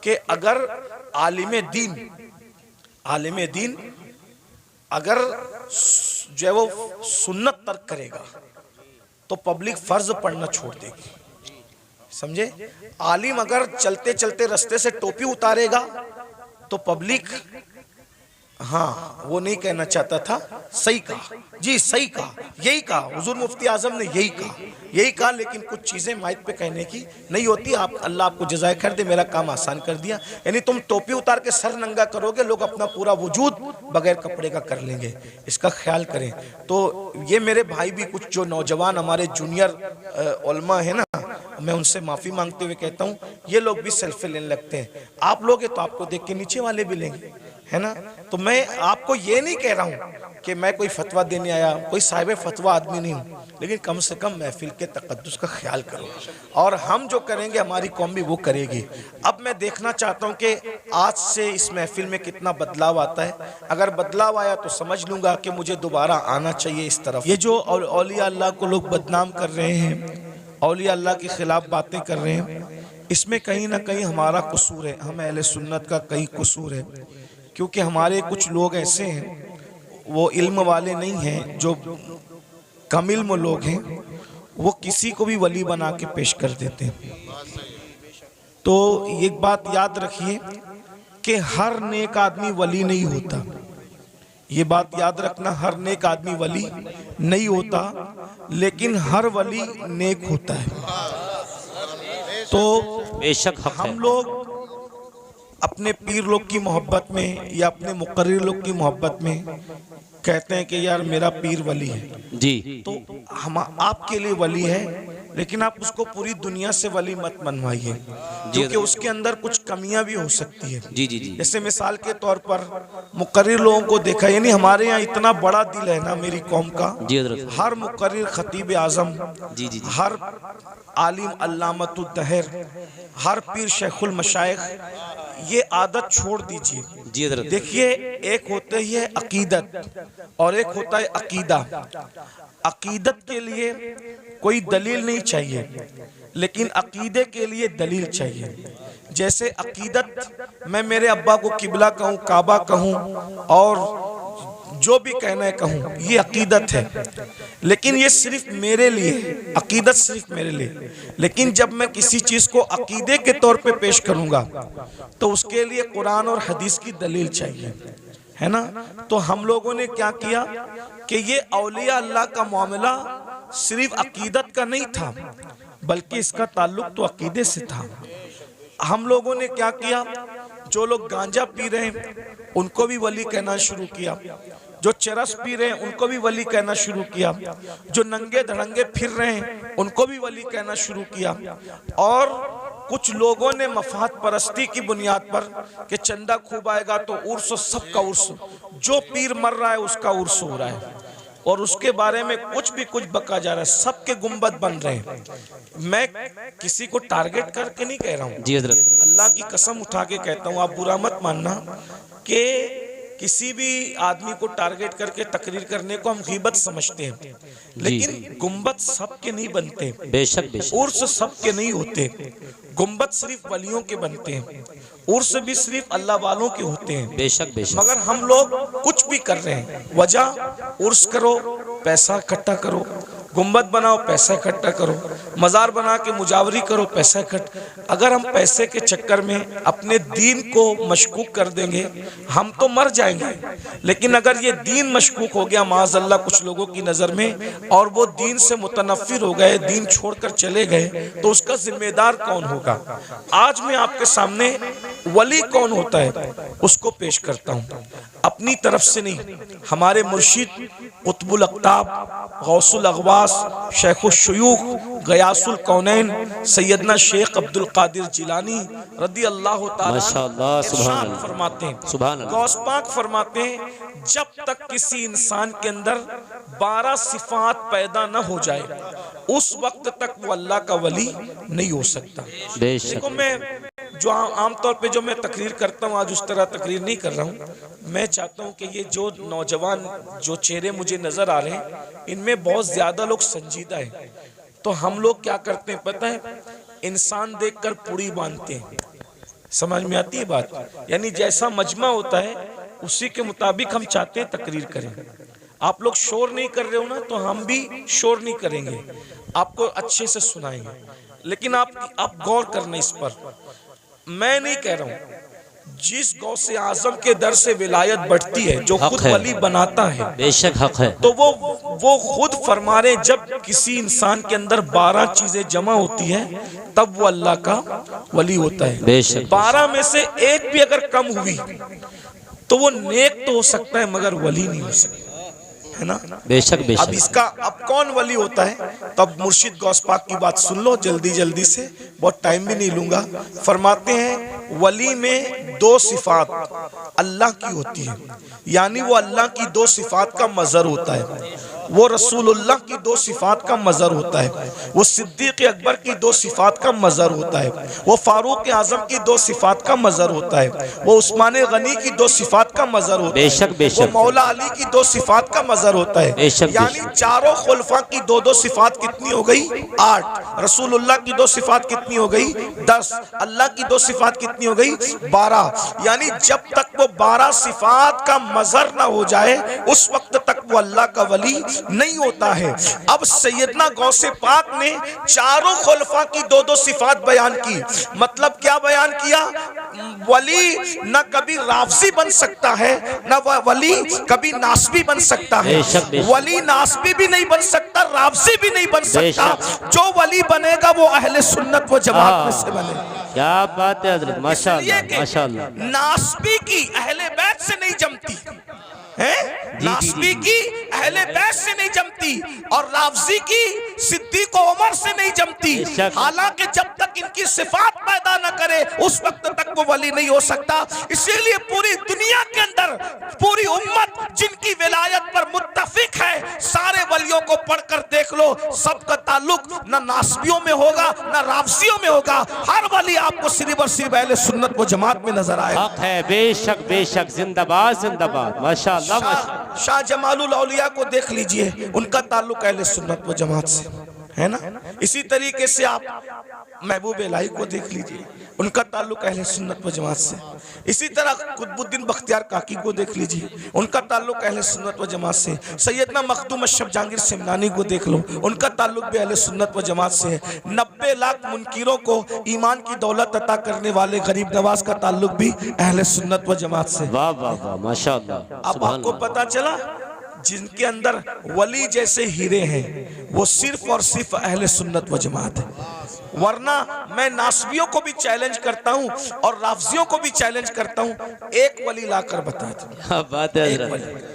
कि अगर आलिम दीन अगर जो है वो सुन्नत तर्क करेगा तो पब्लिक फर्ज पढ़ना छोड़ देगी, समझे। आलिम अगर चलते चलते रास्ते से टोपी उतारेगा तो पब्लिक, हाँ वो नहीं कहना चाहता था, सही कहा जी, सही कहा, यही कहा हुजूर मुफ्ती आजम ने, यही कहा। लेकिन कुछ चीजें माइक पे कहने की नहीं होती। आप अल्लाह आपको जज़ाए खैर दे, मेरा काम आसान कर दिया। यानी तुम टोपी उतार के सर नंगा करोगे, लोग अपना पूरा वजूद बगैर कपड़े का कर लेंगे, इसका ख्याल करें। तो ये मेरे भाई भी कुछ जो नौजवान हमारे जूनियर उलमा है ना, मैं उनसे माफी मांगते हुए कहता हूँ, ये लोग भी सेल्फी लेने लगते हैं। आप लोग तो आपको देख के नीचे वाले भी लेंगे, है ना। तो मैं आपको ये नहीं कह रहा हूँ कि मैं कोई फतवा देने आया, कोई साहिब फतवा आदमी नहीं हूँ, लेकिन कम से कम महफिल के तकद्दुस का ख्याल करो। और हम जो करेंगे हमारी कौम भी वो करेगी। अब मैं देखना चाहता हूँ कि आज से इस महफिल में कितना बदलाव आता है। अगर बदलाव आया तो समझ लूंगा कि मुझे दोबारा आना चाहिए इस तरफ। ये जो औलिया अल्लाह को लोग बदनाम कर रहे हैं, औलिया अल्लाह के खिलाफ बातें कर रहे हैं, इसमें कहीं ना कहीं हमारा कसूर है, हम अहले सुन्नत का कहीं कसूर है। क्योंकि हमारे कुछ लोग ऐसे हैं, वो इल्म वाले नहीं हैं, जो कम इल्म लोग हैं, वो किसी को भी वली बना के पेश कर देते हैं। तो एक बात याद रखिए कि हर नेक आदमी वली नहीं होता, ये बात याद रखना, हर नेक आदमी वली नहीं होता, लेकिन हर वली नेक होता है। तो बेशक हम लोग अपने पीर लोग की मोहब्बत में या अपने मुकर्रिर लोग की मोहब्बत में कहते हैं कि यार मेरा पीर वली है जी, तो हम आपके लिए वली है, लेकिन आप उसको पूरी दुनिया से वली मत मनवाइए, क्योंकि उसके अंदर कुछ कमियां भी हो सकती है। जी जी जी, जैसे मिसाल के तौर पर मुकर्रिर लोगों को देखा, यानी हमारे यहाँ इतना बड़ा दिल है ना मेरी कौम का, जी हज़रत, हर मुकर्रिर खतीब आजम, जी जी जी, हर आलिम अल्लामतुद दहर, हर पीर शेखुल मशाइख, ये आदत छोड़ दीजिए। जी हज़रत, देखिए, एक होते ही है अकीदत और एक होता है अकीदा। अकीदत के लिए कोई दलील नहीं चाहिए, लेकिन अकीदे के लिए दलील चाहिए। जैसे अकीदत, मैं मेरे अब्बा को किबला कहूँ, काबा कहूँ और जो भी कहना है कहूँ, ये अकीदत है। लेकिन ये सिर्फ मेरे लिए, अकीदत सिर्फ मेरे लिए। लेकिन जब मैं किसी चीज को अकीदे के तौर पे पेश करूंगा तो उसके लिए कुरान और हदीस की दलील चाहिए, है ना। तो हम लोगों ने क्या किया कि ये औलिया अल्लाह का मामला सिर्फ अकीदत का नहीं था, बल्कि इसका ताल्लुक तो अकीदे से था। हम लोगों ने क्या किया, जो लोग गांजा पी रहे हैं उनको भी वली कहना शुरू किया, जो चरस पी रहे हैं उनको भी वली कहना शुरू किया, जो नंगे धड़ंगे फिर रहे हैं उनको भी वली कहना शुरू किया। और कुछ लोगों ने मफाद परस्ती की बुनियाद पर कि चंदा खूब आएगा तो उर्स, सबका उर्स, जो पीर मर रहा है उसका उर्स हो रहा है और उसके बारे में कुछ बका जा रहा है, सबके गुंबद बन रहे हैं। मैं किसी को टारगेट करके नहीं कह रहा हूँ, जी हज़रत, अल्लाह की कसम उठा के कहता हूँ, आप बुरा मत मानना कि किसी भी आदमी को टारगेट करके तकरीर करने को हम गीबत समझते हैं, लेकिन गुंबद सबके नहीं बनते, बेशक बेशक, उर्स सबके नहीं होते। गुंबद सिर्फ वलियों के बनते हैं, उर्स भी सिर्फ अल्लाह वालों के होते हैं। बेशक बेशक, मगर हम लोग कुछ भी कर रहे हैं, वजह उर्स करो, पैसा इकट्ठा करो, गुंबद बनाओ, पैसा इकट्ठा करो, मज़ार बना के मुजावरी करो, पैसा इकट्ठ। अगर हम पैसे के चक्कर में अपने दीन को मशकूक कर देंगे हम तो मर जाएंगे, लेकिन अगर ये दीन मशकूक हो गया माज़अल्लाह कुछ लोगों की नज़र में और वो दीन से मुतनफ़िर हो गए, दीन छोड़कर चले गए, तो उसका जिम्मेदार कौन होगा? आज मैं आपके सामने वली कौन होता है उसको पेश करता हूँ, अपनी तरफ से नहीं। हमारे मुर्शिद कुतुबुल अक़ताब, गौसुल अग़वास, शेखुल शुयूख, गयासुल कौनैन सैयदना शेख अब्दुल कादिर जिलानी रदी अल्लाह ताला इरशाद फरमाते हैं, गौस पाक फरमाते हैं, जब तक किसी इंसान के अंदर 12 सिफात पैदा न हो जाए उस वक्त तक वो अल्लाह का वली नहीं हो सकता। देखो मैं जो आमतौर पे जो मैं तकरीर करता हूँ, आज उस तरह तकरीर नहीं कर रहा हूँ। मैं चाहता हूँ कि ये जो नौजवान जो चेहरे मुझे नज़र आ रहे हैं इनमें बहुत ज़्यादा लोग संजीदा हैं। तो हम लोग क्या करते हैं पता है, इंसान देखकर पुड़ी बांधते हैं। समझ में आती है बात? यानी जैसा मजमा होता है उसी के मुताबिक हम चाहते हैं तकरीर करें। आप लोग शोर नहीं कर रहे हो ना, तो हम भी शोर नहीं करेंगे, आपको अच्छे से सुनाएंगे। लेकिन आप गौर करना इस पर। मैं नहीं कह रहा हूँ, जिस गौसे आजम के दर से विलायत बढ़ती है, जो खुद वली बनाता है, बेशक हक है, तो वो खुद फरमा रहे, जब किसी इंसान के अंदर 12 चीजें जमा होती है तब वो अल्लाह का वली होता है। बेशक 12 में से एक भी अगर कम हुई तो वो नेक तो हो सकता है मगर वली नहीं हो सकता, है ना? बेशक बेशक। अब इसका अब कौन वली होता है, तब मुर्शिद गौस पाक की बात सुन लो जल्दी से, बहुत टाइम भी नहीं लूंगा। फरमाते हैं वली में 2 सिफात अल्लाह की होती है, यानी वो अल्लाह की 2 सिफात का मज़र होता है, वो रसूलुल्लाह की 2 सिफात का मज़र होता है, वो सिद्दीक़ अकबर की 2 सिफात का मज़र होता है, वो फारूक आज़म की 2 सिफात का मज़र होता है, वो उस्मान गनी की 2 सिफात का मज़र होता है, बेशक बेशक, वो मौला अली की 2 सिफात का मज़र होता है, यानी चारों खुलफा की 2-2 सिफात कितनी हो गई? 8। रसूलुल्लाह की 2 सिफात कितनी हो गई? 10। अल्लाह की 2 सिफात कितनी हो गई? 12। यानी जब तक वो 12 सिफात का मज़र ना हो जाए उस वक्त तक वो अल्लाह का वली नहीं होता है। अब सैयदना गौसे पाक ने चारों खुलफा की 2-2 सिफात बयान की। मतलब क्या बयान किया? वली न कभी राफजी बन सकता है, न वली कभी नासबी बन सकता है, वली नासबी भी नहीं बन सकता, राफजी भी नहीं बन सकता। जो वली बनेगा वो अहले सुन्नत व जमात में से बने। क्या बात है हज़रत, माशाअल्लाह माशाअल्लाह। नासबी की अहले बैत से नहीं जमती है, नासबी की अहले बैत से नहीं जमती, और राफजी की सिद्दीक़ उमर से नहीं जमती। हालांकि जब तक इनकी सिफात पैदा न करे उस वक्त तक वो वली नहीं हो सकता। इसीलिए पूरी दुनिया के अंदर पूरी उम्मत जिनकी विलायत पर मुत्तफिक है, सारे वलियों को पढ़कर देख लो, सबका ताल्लुक न नासबियों में होगा न राफजियों में होगा। हर वली आपको सिर्फ और सिर्फ अहले सुन्नत व जमात में नजर आएगा। हक है, बेशक बेशक, जिंदाबाद जिंदाबाद, माशाअल्लाह। शाह जमालुल औलिया को देख लीजिए, उनका ताल्लुक अहले सुन्नत व जमात से है ना। इसी तरीके से आप महबूब इलाही को देख लीजिए, उनका ताल्लुक अहले सुन्नत व जमात से। इसी तरह कुतुबुद्दीन बख्तियार काकी को देख लीजिए, उनका ताल्लुक अहले सुन्नत व जमात से। सैयदना मखदूम अशरफ जहांगीर सिमनानी को देख लो, उनका ताल्लुक भी अहले सुन्नत व जमात से है। 90 लाख मुनकिरों को ईमान की दौलत अता करने वाले गरीब नवाज का ताल्लुक भी अहले सुन्नत व जमात से। वाह वाह वाह, माशाअल्लाह। अब आपको पता चला जिनके अंदर वली जैसे हीरे हैं वो सिर्फ और सिर्फ अहले सुन्नत व जमात है। वरना मैं नासबियों को भी चैलेंज करता हूं और राफजियों को भी चैलेंज करता हूं, एक वली लाकर बता दो। क्या बात है हज़रत,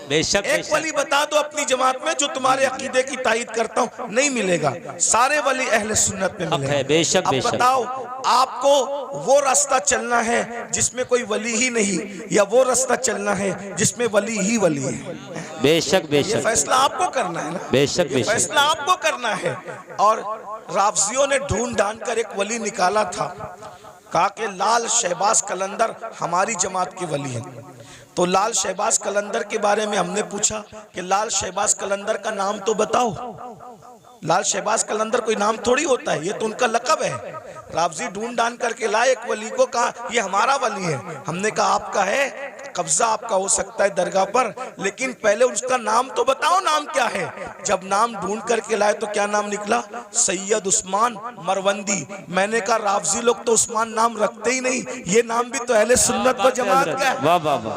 बेशक एक वली बता दो अपनी जमात में जो तुम्हारे अकीदे की तायीद करता हूं, नहीं मिलेगा। सारे वली अहले सुन्नत में मिलेंगे। बेशक अब बेशक। बताओ आपको वो रास्ता चलना है जिसमें कोई वली ही नहीं, या वो रास्ता चलना है जिसमें वली ही वली है? बेशक बेशक, ये फैसला आपको करना है ना। बेशक बेशक, फैसला आपको करना है। और राफजियों ने ढूंढ ढांड कर एक वली निकाला था, कहा कि लाल शहबाज कलंदर हमारी जमात के वली हैं। तो लाल शहबाज कलंदर के बारे में हमने पूछा कि लाल शहबाज कलंदर का नाम तो बताओ। लाल शहबाज कलंदर कोई नाम थोड़ी होता है, ये तो उनका लक़ब है। राफजी ढूंढ ढांड करके लाए एक वली को, कहा ये हमारा वली है। हमने कहा आपका है? कब्जा आपका हो सकता है दरगाह पर, लेकिन पहले उसका नाम तो बताओ, नाम क्या है। जब नाम ढूंढ करके लाए तो क्या नाम निकला? सैयद उस्मान मरवंदी। मैंने कहा राफजी लोग तो उस्मान नाम रखते ही नहीं, ये नाम भी तो अहले सुन्नत व जमात का है। वाह वाह वाह,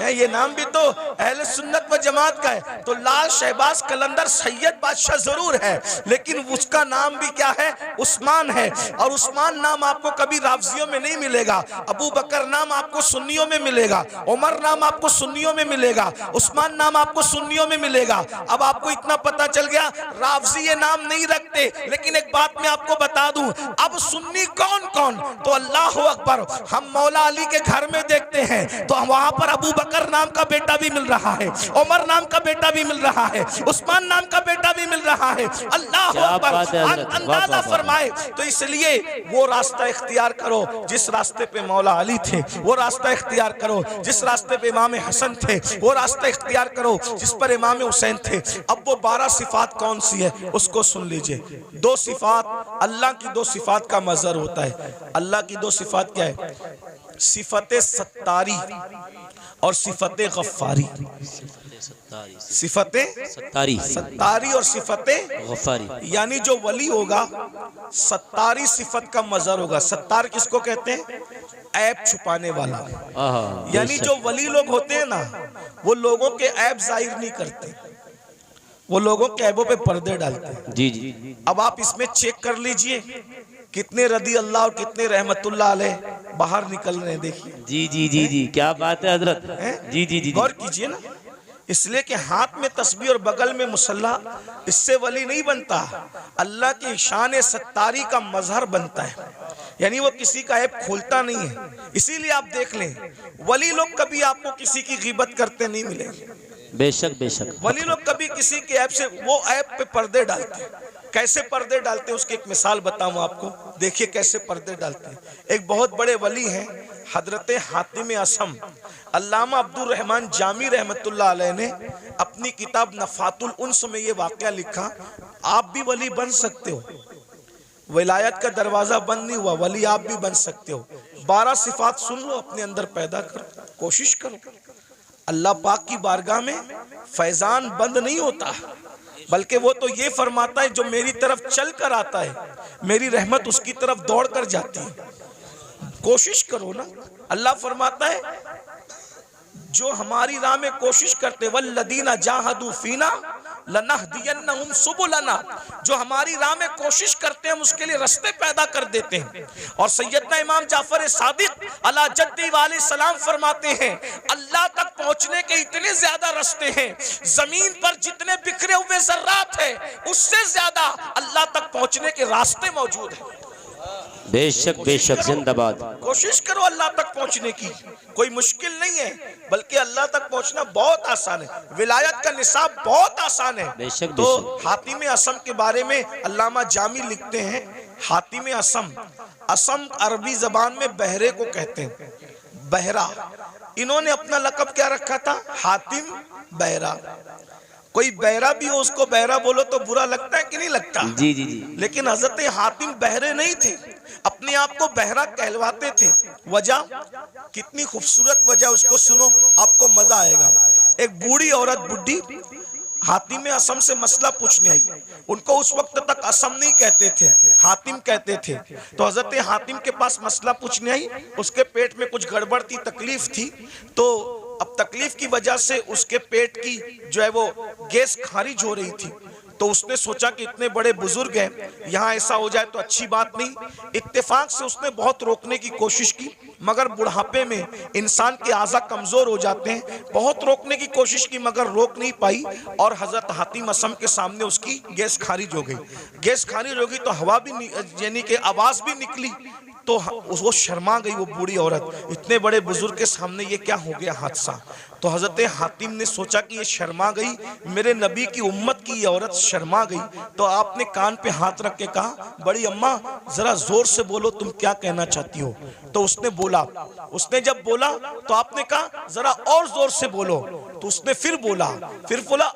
ये नाम भी तो अहले सुन्नत व जमात का है। तो लाल शहबाज कलंदर सैयद बादशाह जरूर है, लेकिन उसका नाम भी क्या है? उस्मान है। और उस्मान नाम आपको कभी राफजियों में नहीं मिलेगा। अबू बकर नाम आपको सुन्नियों में मिलेगा, उमर नाम आपको सुन्नियों में मिलेगा, उस्मान नाम आपको सुन्नियों में मिलेगा। अब आपको इतना पता चल गया राफजी ये नाम नहीं रखते। लेकिन एक बात मैं आपको बता दूं, अब सुन्नी कौन कौन? तो अल्लाह अकबर, हम मौला अली के घर में देखते हैं तो वहां पर अबू बकर नाम का बेटा भी मिल रहा है, उमर नाम का बेटा भी मिल रहा है, उस्मान नाम का बेटा भी मिल रहा है। अल्लाह अकबर, अंदाजा फरमाए। तो इसलिए वो रास्ता इख्तियार करो जिस रास्ते पे मौला अली थे, वो रास्ता इख्तियार करो जिस रास्ते पे इमाम हसन थे, वो रास्ता इख्तियार करो जिस पर इमाम हुसैन थे। अब वो 12 सिफात कौन सी है उसको सुन लीजिए। 2 सिफात, अल्लाह की 2 सिफात का मजहर होता है। अल्लाह की 2 सिफात क्या है? सिफते सत्तारी और सिफते गफ्फारी। सिफते सत्तारी और सिफते गफ्फारी, यानी जो वली होगा सत्तारी सिफत का मजहर होगा। सत्तार किसको कहते हैं? ऐब छुपाने वाला। यानी जो वली लोग होते हैं ना, वो लोगों के ऐब जाहिर नहीं करते, वो लोगों के ऐबों पे पर्दे डालते हैं। जी जी। अब आप इसमें चेक कर लीजिए कितने रदी अल्लाह और कितने रहमतुल्लाह अलैह बाहर निकल रहे हैं। देखिए जी जी जी जी, क्या बात है हजरत। जी जी जी, गौर कीजिए ना। इसलिए कि हाथ में तस्बीह और बगल में मुसल्ला, इससे वली नहीं बनता, अल्लाह की शान सत्तारी का मजहर बनता है। यानी वो किसी का ऐब खोलता नहीं है। इसीलिए आप देख लें, वली लोग कभी आपको किसी की गिबत करते नहीं मिलेंगे। बेशक बेशक। वली लोग कभी किसी के ऐब से, वो ऐब पे पर्दे डालते हैं। कैसे पर्दे डालते हैं उसकी एक मिसाल बताऊं आपको। देखिए कैसे पर्दे डालते हैं। एक बहुत बड़े वली हैं हजरत हातिम असम। अल्लामा अब्दुल रहमान जामी रहमतुल्लाह अलैह ने अपनी किताब नफातुल उन्स में ये वाकया लिखा, आप भी वली बन सकते हो, विलायत का दरवाजा बंद नहीं हुआ, वली आप भी बन सकते हो। 12 सिफात सुन लो, अपने अंदर पैदा करो, कोशिश करो। अल्लाह पाक की बारगाह में फैजान बंद नहीं होता, बल्कि वो तो ये फरमाता है जो मेरी तरफ चल कर आता है, मेरी रहमत उसकी तरफ दौड़ कर जाती है। कोशिश करो ना। अल्लाह फरमाता है जो हमारी राह में कोशिश करते, वल्लदीना जाहदू फीना लनहदियन्नहुम सुबुलना, जो हमारी राह में कोशिश करते हैं हम उसके लिए रास्ते पैदा कर देते हैं। और सैयदना इमाम जाफर सादिक अला जद्दी वाले सलाम फरमाते हैं, अल्लाह तक पहुंचने के इतने ज्यादा रास्ते हैं, जमीन पर जितने बिखरे हुए जर्रात हैं उससे ज्यादा अल्लाह तक पहुंचने के रास्ते मौजूद हैं। बेशक बेशक, जिंदाबाद। कोशिश करो अल्लाह तक पहुंचने की, कोई मुश्किल नहीं है, बल्कि अल्लाह तक पहुंचना बहुत आसान है। विलायत का निसाब बहुत आसान है। बेशक तो बेशक। हातिम असम के बारे में अल्लामा जामी लिखते हैं, हातिम असम, असम अरबी जबान में बहरे को कहते हैं, बहरा। इन्होंने अपना लकब क्या रखा था? हातिम बहरा। कोई बहरा भी हो उसको बहरा बोलो तो बुरा लगता है कि नहीं लगता? जी जी जी। लेकिन हजरत हातिम बहरे नहीं थे, अपने आप को बहरा कहलवाते थे। वजह, कितनी खूबसूरत वजह, उसको सुनो आपको मजा आएगा। एक बूढ़ी औरत, बुढ़ी, हातिम असम से मसला पूछने आई। उनको उस वक्त तक असम नहीं कहते थे, हातिम कहते थे। तो हजरत हातिम के पास मसला पूछने आई। उसके पेट में कुछ गड़बड़ थी, तकलीफ थी। तो अब तकलीफ की वजह से उसके पेट की जो है वो गैस खारिज हो रही थी। तो उसने सोचा कि इतने बड़े बुजुर्ग हैं, यहाँ ऐसा हो जाए तो अच्छी बात नहीं। इत्तेफाक से उसने बहुत रोकने की कोशिश की, मगर बुढ़ापे में इंसान के आज़ा कमज़ोर हो जाते हैं। बहुत रोकने की कोशिश की मगर रोक नहीं पाई, और हज़रत हातिम असम के सामने उसकी गैस खारिज हो गई। गैस खारिज हो गई तो हवा भी, यानी कि आवाज़ भी निकली। तो वो शर्मा गई वो बूढ़ी औरत, इतने बड़े बुजुर्ग के सामने ये क्या हो गया हादसा। तो हजरत हातिम ने सोचा कि ये शर्मा गई, मेरे नबी की उम्मत की ये औरत शर्मा गई। तो आपने कान पे हाथ रख के कहा, बड़ी अम्मा जरा जोर से बोलो, तुम क्या कहना चाहती हो। तो उसने बोला, उसने जब बोला तो आपने कहा जरा और जोर से बोलो। तो उसने फिर बोला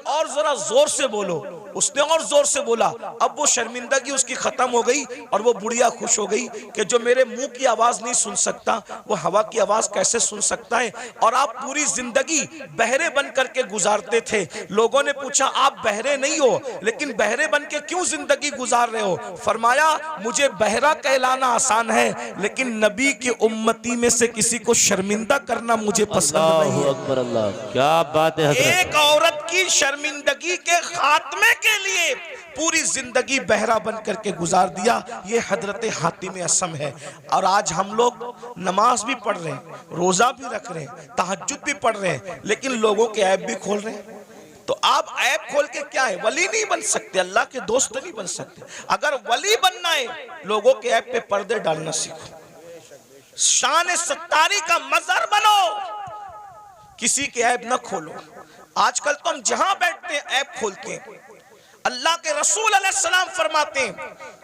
और जरा जोर से बोलो। उसने और जोर से बोला। अब वो शर्मिंदगी उसकी खत्म हो गई और वो बुढ़िया खुश हो गई कि जो मेरे मुंह की आवाज नहीं सुन सकता वो हवा की आवाज कैसे सुन सकता है। और आप पूरी जिंदगी बहरे बन करके गुजारते थे। लोगों ने पूछा आप बहरे नहीं हो, लेकिन बहरे बन के क्यों जिंदगी गुजार रहे हो। फरमाया मुझे बहरा कहलाना आसान है, लेकिन नबी की उम्मती में से किसी को शर्मिंदा करना मुझे पसंद नहीं है। अकबर अल्लाह, क्या बात है हजरत। एक औरत की शर्मिंदगी के खात्मे के लिए पूरी जिंदगी बहरा बन करके गुजार दिया, ये हजरत हातिम असम है। और आज हम लोग नमाज भी पढ़ रहे हैं, रोजा भी रख रहे हैं, तहज्जुद भी पढ़ रहे हैं, लेकिन लोगों के ऐब भी खोल रहे हैं। तो आप ऐब खोल के क्या है, वली नहीं बन सकते, अल्लाह के दोस्त नहीं बन सकते। अगर वली बनना है, लोगों के ऐब पे पर्दे डालना सीखो, शान सत्तारी का मजहर बनो, किसी के ऐब न खोलो। आजकल तो हम जहां बैठते हैं ऐब खोलते हैं। अल्लाह के रसूल अलैहिस्सलाम फरमाते हैं,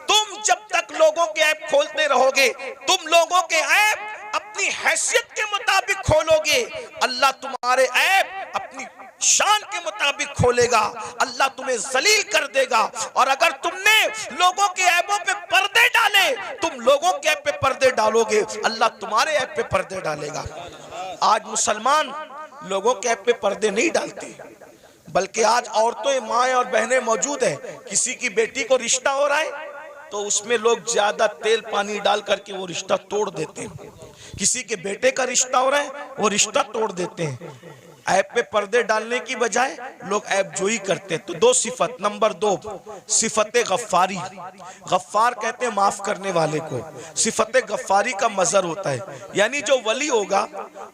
तुम जब तक लोगों के ऐब खोलते रहोगे, तुम लोगों के ऐब अपनी हैसियत के मुताबिक खोलोगे, अल्लाह तुम्हारे ऐब अपनी शान के मुताबिक खोलेगा, अल्लाह तुम्हें जलील कर देगा। और अगर तुमने लोगों के ऐबों पे पर्दे डाले, तुम लोगों के ऐब पे पर्दे डालोगे, अल्लाह तुम्हारे ऐब पे पर्दे डालेगा। आज मुसलमान लोगों के ऐब पे पर्दे नहीं डालते, बल्कि आज औरतें, माएँ और बहनें मौजूद है, किसी की बेटी को रिश्ता हो रहा है तो उसमें लोग ज्यादा तेल पानी डाल करके वो रिश्ता तोड़ देते हैं। किसी के बेटे का रिश्ता हो रहा है, वो रिश्ता तोड़ देते हैं। ऐब पे पर्दे डालने की बजाय लोग ऐब जोई करते हैं। तो दो सिफत, नंबर 2 सिफत गफ्फारी। गफ्फार कहते हैं माफ करने वाले को। सिफत गफ्फारी का मजहर होता है, यानी जो वली होगा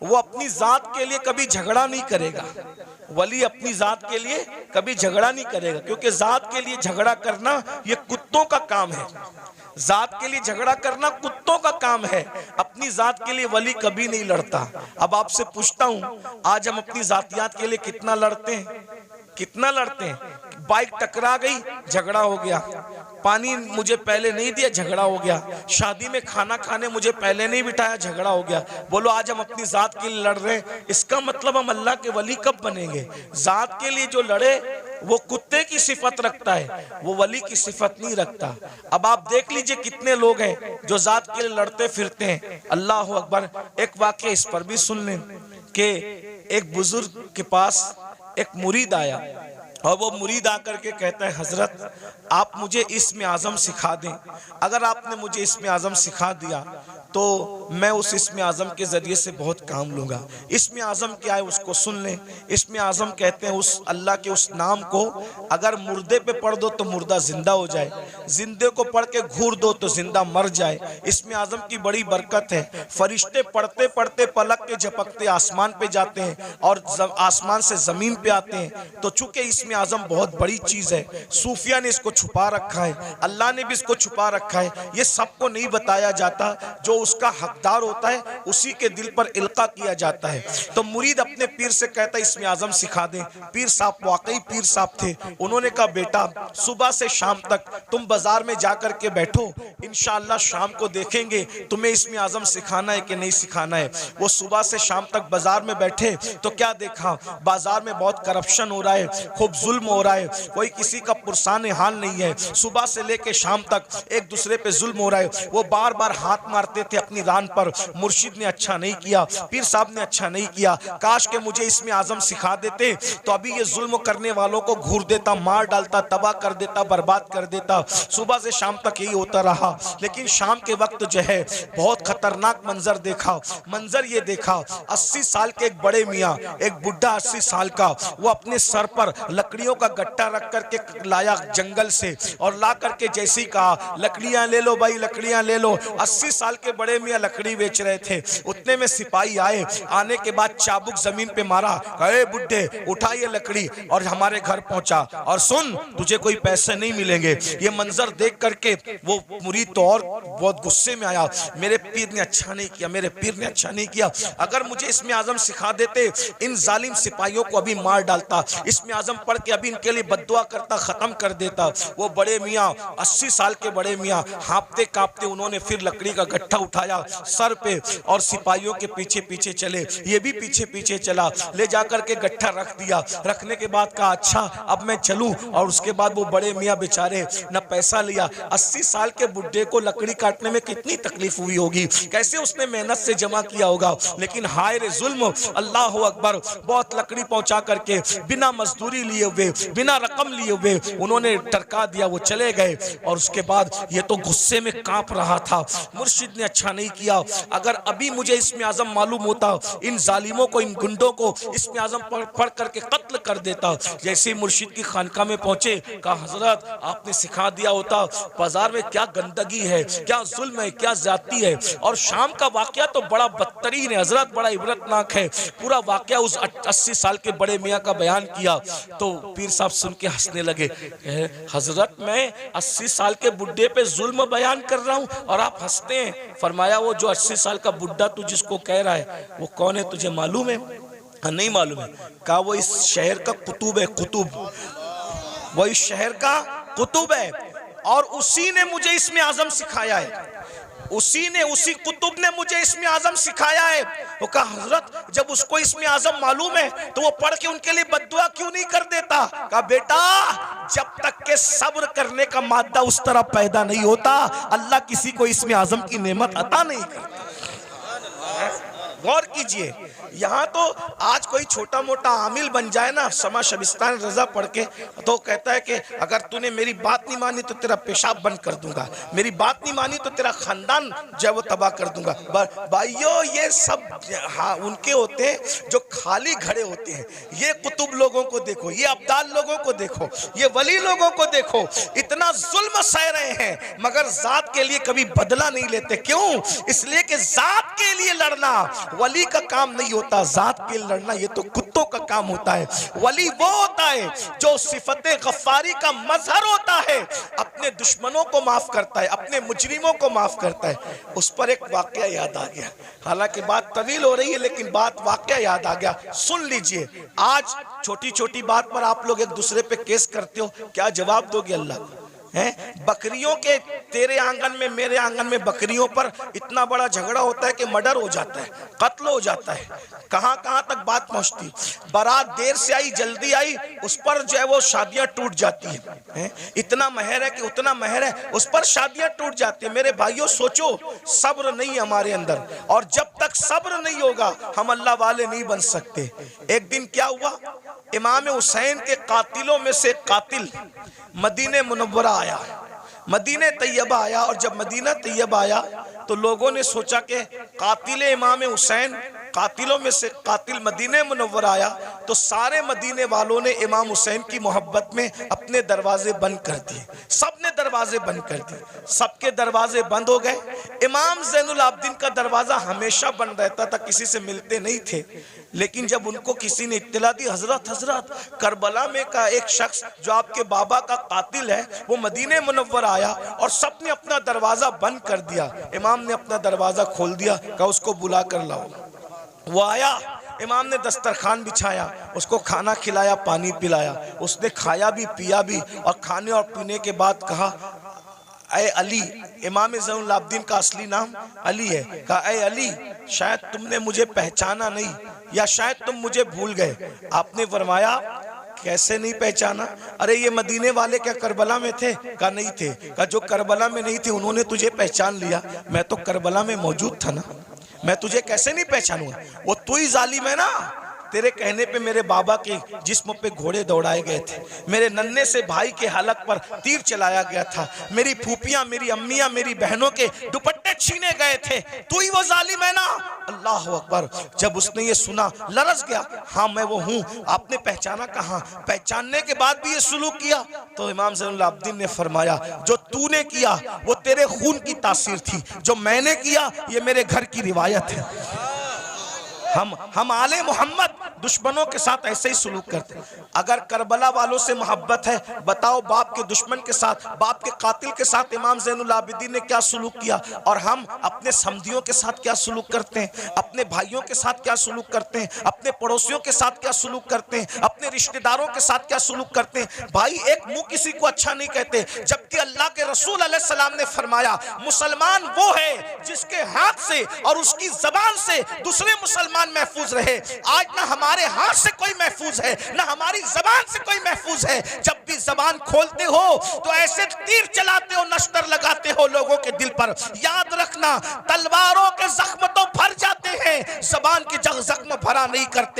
वो अपनी जात के लिए कभी झगड़ा नहीं करेगा। वली अपनी जात के लिए कभी झगड़ा नहीं करेगा, क्योंकि जात के लिए झगड़ा करना ये कुत्तों का काम है। जात के लिए झगड़ा करना कुत्तों का काम है, अपनी जात के लिए वली कभी नहीं लड़ता। अब आपसे पूछता हूं, आज हम अपनी जातियात के लिए कितना लड़ते हैं, कितना लड़ते हैं। बाइक टकरा गई, झगड़ा हो गया। पानी मुझे पहले नहीं दिया, झगड़ा हो गया। शादी में खाना खाने मुझे पहले नहीं बिठाया, झगड़ा हो गया। बोलो आज हम अपनी जात के लिए लड़ रहे हैं, इसका मतलब हम अल्लाह के वली कब बनेंगे। जात के लिए जो लड़े वो कुत्ते की सिफत रखता है, वो वली की सिफत नहीं रखता। अब आप देख लीजिए कितने लोग हैं जो जात के लिए लड़ते फिरते हैं। अल्लाह अकबर। एक वाकया इस पर भी सुन लें कि एक बुजुर्ग के पास एक मुरीद आया और वो मुरीद आकर के कहता है, हजरत आप मुझे इस्म आज़म सिखा दें। अगर आपने मुझे इस्म आज़म सिखा दिया तो मैं उस इस्म आज़म के ज़रिए से बहुत काम लूँगा। इस्म आज़म क्या है उसको सुन लें। इस्म आज़म कहते हैं उस अल्लाह के उस नाम को अगर मुर्दे पे पढ़ दो तो मुर्दा जिंदा हो जाए, जिंदे को पढ़ के घूर दो तो जिंदा मर जाए। इस्म आज़म की बड़ी बरकत है। फरिश्ते पढ़ते पढ़ते पलक के झपकते आसमान पे जाते हैं और आसमान से ज़मीन पे आते हैं। तो चूंकि इस्म आज़म बहुत बड़ी चीज़ है, सूफिया ने इसको छुपा रखा है, अल्लाह ने भी इसको छुपा रखा है। ये सबको नहीं बताया जाता, जो उसका हकदार होता है उसी के दिल पर इल्का किया जाता है। तो मुरीद अपने पीर से कहता है इस्म आज़म सिखा दें। पीर साहब वाकई पीर साहब थे। उन्होंने कहा बेटा सुबह से शाम तक तुम बाजार में जाकर के बैठो, इंशाअल्लाह शाम को देखेंगे तुम्हें इस्म आज़म सिखाना है कि नहीं सिखाना है। वो सुबह से शाम तक बाजार में बैठे तो क्या देखा, बाजार में बहुत करप्शन हो रहा है, खूब जुल्म हो रहा है, कोई किसी का पुरसान हाल नहीं है। सुबह से लेके शाम तक एक दूसरे पे जुल्म हो रहा है। वो बार बार हाथ मारते थे अपनी रान पर, मुर्शिद ने अच्छा नहीं किया, पीर साहब ने अच्छा नहीं किया, काश के मुझे इस्म आज़म सिखा देते तो अभी ये जुल्म करने वालों को घूर देता, मार डालता, तबाह कर देता, बर्बाद कर देता। सुबह से शाम तक यही होता रहा। लेकिन शाम के वक्त जो है बहुत खतरनाक मंजर देखा। मंजर ये देखा, 80 साल के एक बड़े मियाँ, एक बुढ़ा 80 साल का, वो अपने सर पर लकड़ियों का गट्टा रख करके लाया जंगल से और ला करके जैसे ही कहा लकड़ियां ले लो भाई, लकड़ियां ले लो। 80 साल के बड़े मियाँ लकड़ी बेच रहे थे। उतने में सिपाही आए, आने के बाद चाबुक जमीन पे मारा, कहे बुड्ढे उठा ये लकड़ी और हमारे घर पहुंचा, और सुन तुझे कोई पैसे नहीं मिलेंगे। ये मंजर देख करके वो मुरीद तो और बहुत गुस्से में आया, मेरे पीर ने अच्छा नहीं किया, मेरे पीर ने अच्छा नहीं किया। अगर मुझे इसमें आजम सिखा देते, इन जालिम सिपाहियों को अभी मार डालता, इसमें आजम पढ़ के अभी इनके लिए बद्दुआ करता, खत्म कर देता। वो बड़े मियाँ 80 साल के बड़े मियाँ हाँपते कांपते उन्होंने फिर लकड़ी का गट्ठा उठाया सर पे और सिपाहियों के पीछे पीछे चले। ये भी पीछे पीछे चला, ले जाकर के गट्ठा रख दिया। रखने के बाद कहा अच्छा अब मैं चलूं। और उसके बाद वो बड़े मियाँ बेचारे न पैसा लिया। 80 साल के बुड्ढे को लकड़ी काटने में कितनी तकलीफ हुई होगी, कैसे उसने मेहनत से जमा किया होगा। लेकिन हाय रे जुल्म, अल्लाह अकबर, बहुत लकड़ी पहुंचा करके बिना मजदूरी लिए हुए, बिना रकम लिए हुए उन्होंने टरका दिया, वो चले गए। और उसके बाद ये तो गुस्से में कांप रहा था, मुर्शिद ने अच्छा नहीं किया। अगर अभी मुझे इसमें आजम मालूम होता, इन जालिमों को, इन गुंडों को इसमें आजम पढ़ करके कत्ल कर देता। जैसे मुर्शिद की खानका में पहुंचे, कहा हजरत आपने सिखा दिया होता बाजार में क्या गंदगी है, क्या जुल्म है, क्या ज्यादती है। और शाम का वाकया तो बड़ा बदतरीन है हजरत, बड़ा इबरतनाक है। पूरा वाकया उस 80 साल के बड़े मियाँ का बयान किया तो पीर साहब सुन के हंसने लगे। हजरत मैं 80 साल के बुड्ढे पे जुल्म बयान कर रहा हूँ और आप हंसते हैं। फरमाया वो जो 80 साल का बुड्ढा तू जिसको कह रहा है वो कौन है, तुझे मालूम है? हाँ नहीं मालूम है। कहा वो इस शहर का कुतुब है, कुतुब, वो इस शहर का कुतुब है और उसी ने मुझे इसमें आजम सिखाया है, उसी कुतुब ने मुझे इसमें आजम सिखाया है। वो कहा हजरत जब उसको इसमें आजम मालूम है तो वो पढ़ के उनके लिए बद्दुआ क्यों नहीं कर देता? कहा बेटा जब तक के सब्र करने का मादा उस तरह पैदा नहीं होता, अल्लाह किसी को इसमें आजम की नेमत अता नहीं करता। गौर कीजिए, यहाँ तो आज कोई छोटा मोटा आमिल बन जाए ना, समा शबिस्तान रजा पढ़ के, तो कहता है कि अगर तूने मेरी बात नहीं मानी तो तेरा पेशाब बंद कर दूंगा, मेरी बात नहीं मानी तो तेरा खानदान जो है वो तबाह कर दूंगा। भाइयों ये सब हाँ उनके होते हैं जो खाली खड़े होते हैं। ये कुतुब लोगों को देखो, ये अब्दाल लोगों को देखो, ये वली लोगों को देखो, इतना जुल्म सह रहे हैं मगर जात के लिए कभी बदला नहीं लेते। क्यों? इसलिए कि जात के लिए लड़ना वली का काम नहीं होता, जात के लड़ना ये तो कुत्तों का काम होता है। वली वो होता है जो सिफते गफ्फारी का मजहर होता है, अपने दुश्मनों को माफ करता है, अपने मुजरिमों को माफ करता है। उस पर एक वाकया याद आ गया, हालांकि बात तवील हो रही है लेकिन बात वाकया याद आ गया, सुन लीजिए। आज छोटी छोटी बात पर आप लोग एक दूसरे पे केस करते हो, क्या जवाब दोगे अल्लाह को? हैं बकरियों के, तेरे आंगन में मेरे आंगन में बकरियों पर इतना बड़ा झगड़ा होता है कि मर्डर हो जाता है, कत्ल हो जाता है। कहां कहां तक बात पहुंचती, बारात देर से आई जल्दी आई, उस पर जो है वो शादियां टूट जाती हैं। इतना महर है कि उतना महर है, उस पर शादियां टूट जाती है। मेरे भाइयों सोचो, सब्र नहीं हमारे अंदर, और जब तक सब्र नहीं होगा हम अल्लाह वाले नहीं बन सकते। एक दिन क्या हुआ, इमाम हुसैन के कातिलों में से कातिल मदीने मुनव्वरा आया, मदीने तैयबा आया। और जब मदीना तैयबा आया तो लोगों ने सोचा कि कातिल इमाम हुसैन, कातिलों में से कातिल मदीने मुनव्वरा आया, तो सारे मदीने वालों ने इमाम हुसैन की मोहब्बत में अपने दरवाजे बंद कर दिए। सबने दरवाजे बंद कर दिए, सबके दरवाजे बंद हो गए। इमाम ज़ैनुल आबिदीन का दरवाजा हमेशा बंद रहता था, किसी से मिलते नहीं थे। लेकिन जब उनको किसी ने इत्तला दी, हजरत हजरत करबला में का एक शख्स जो आपके बाबा का कातिल है वो मदीने मुनव्वरा आया, और सबने अपना दरवाजा बंद कर दिया। इमाम ने अपना दरवाजा खोल दिया, कहा उसको बुला कर लाओ। वो आया, इमाम ने दस्तरखान बिछाया, उसको खाना खिलाया, पानी पिलाया, उसने खाया भी पिया भी। और खाने और पीने के बाद कहा ऐ अली, इमाम ज़ैनुल आबिदीन का असली नाम अली है, कहा ऐ अली शायद तुमने मुझे पहचाना नहीं, या शायद तुम मुझे भूल गए। आपने फरमाया कैसे नहीं पहचाना? अरे ये मदीने वाले क्या करबला में थे? कहा नहीं थे। कहा जो करबला में नहीं थे उन्होंने तुझे पहचान लिया, मैं तो करबला में मौजूद था ना, मैं तुझे कैसे नहीं पहचानूंगा? वो तू ही जालिम है ना, तेरे कहने पे मेरे बाबा के जिस्म पे घोड़े दौड़ाए गए थे, मेरे नन्हे से भाई के हलक पर तीर चलाया गया था, मेरी फूफियां, मेरी अम्मियां, मेरी बहनों के दुपट्टे छीने गए थे, तू ही वो जालिम है ना। अल्लाह अकबर। जब उसने ये सुना लरज गया, हाँ मैं वो हूँ। आपने पहचाना कहाँ? पहचानने के बाद भी ये सुलूक किया। तो इमाम ज़ैनुल आबिदीन ने फरमाया जो तूने किया वो तेरे खून की तासीर थी, जो मैंने किया ये मेरे घर की रिवायत है। हम आले मोहम्मद दुश्मनों के साथ ऐसे ही सुलूक करते हैं। अगर करबला वालों से मोहब्बत है, बताओ बाप के दुश्मन के साथ, बाप के कातिल के साथ इमाम ज़ैनुल आबिदीन ने क्या सुलूक किया। और हम अपने समधियों के साथ क्या सुलूक करते हैं, अपने भाइयों के साथ क्या सुलूक करते हैं, अपने पड़ोसियों के साथ क्या सुलूक करते हैं, अपने रिश्तेदारों के साथ क्या सुलूक करते हैं। भाई एक मुंह किसी को अच्छा नहीं कहते, जबकि अल्लाह के रसूल अलैहिस्सलाम ने फरमाया मुसलमान वो है जिसके हाथ से और उसकी जबान से दूसरे मुसलमान महफूज रहे। आज ना हमारे हाथ से कोई महफूज है, ना हमारी जबान से कोई महफूज है। जब भी जबान खोलते हो तो ऐसे तीर चलाते हो, नश्तर लगाते हो लोगों के दिल पर। याद रखना तलवारों के जख्म तो भर जाते हैं, जबान के जख्म भरा नहीं करते।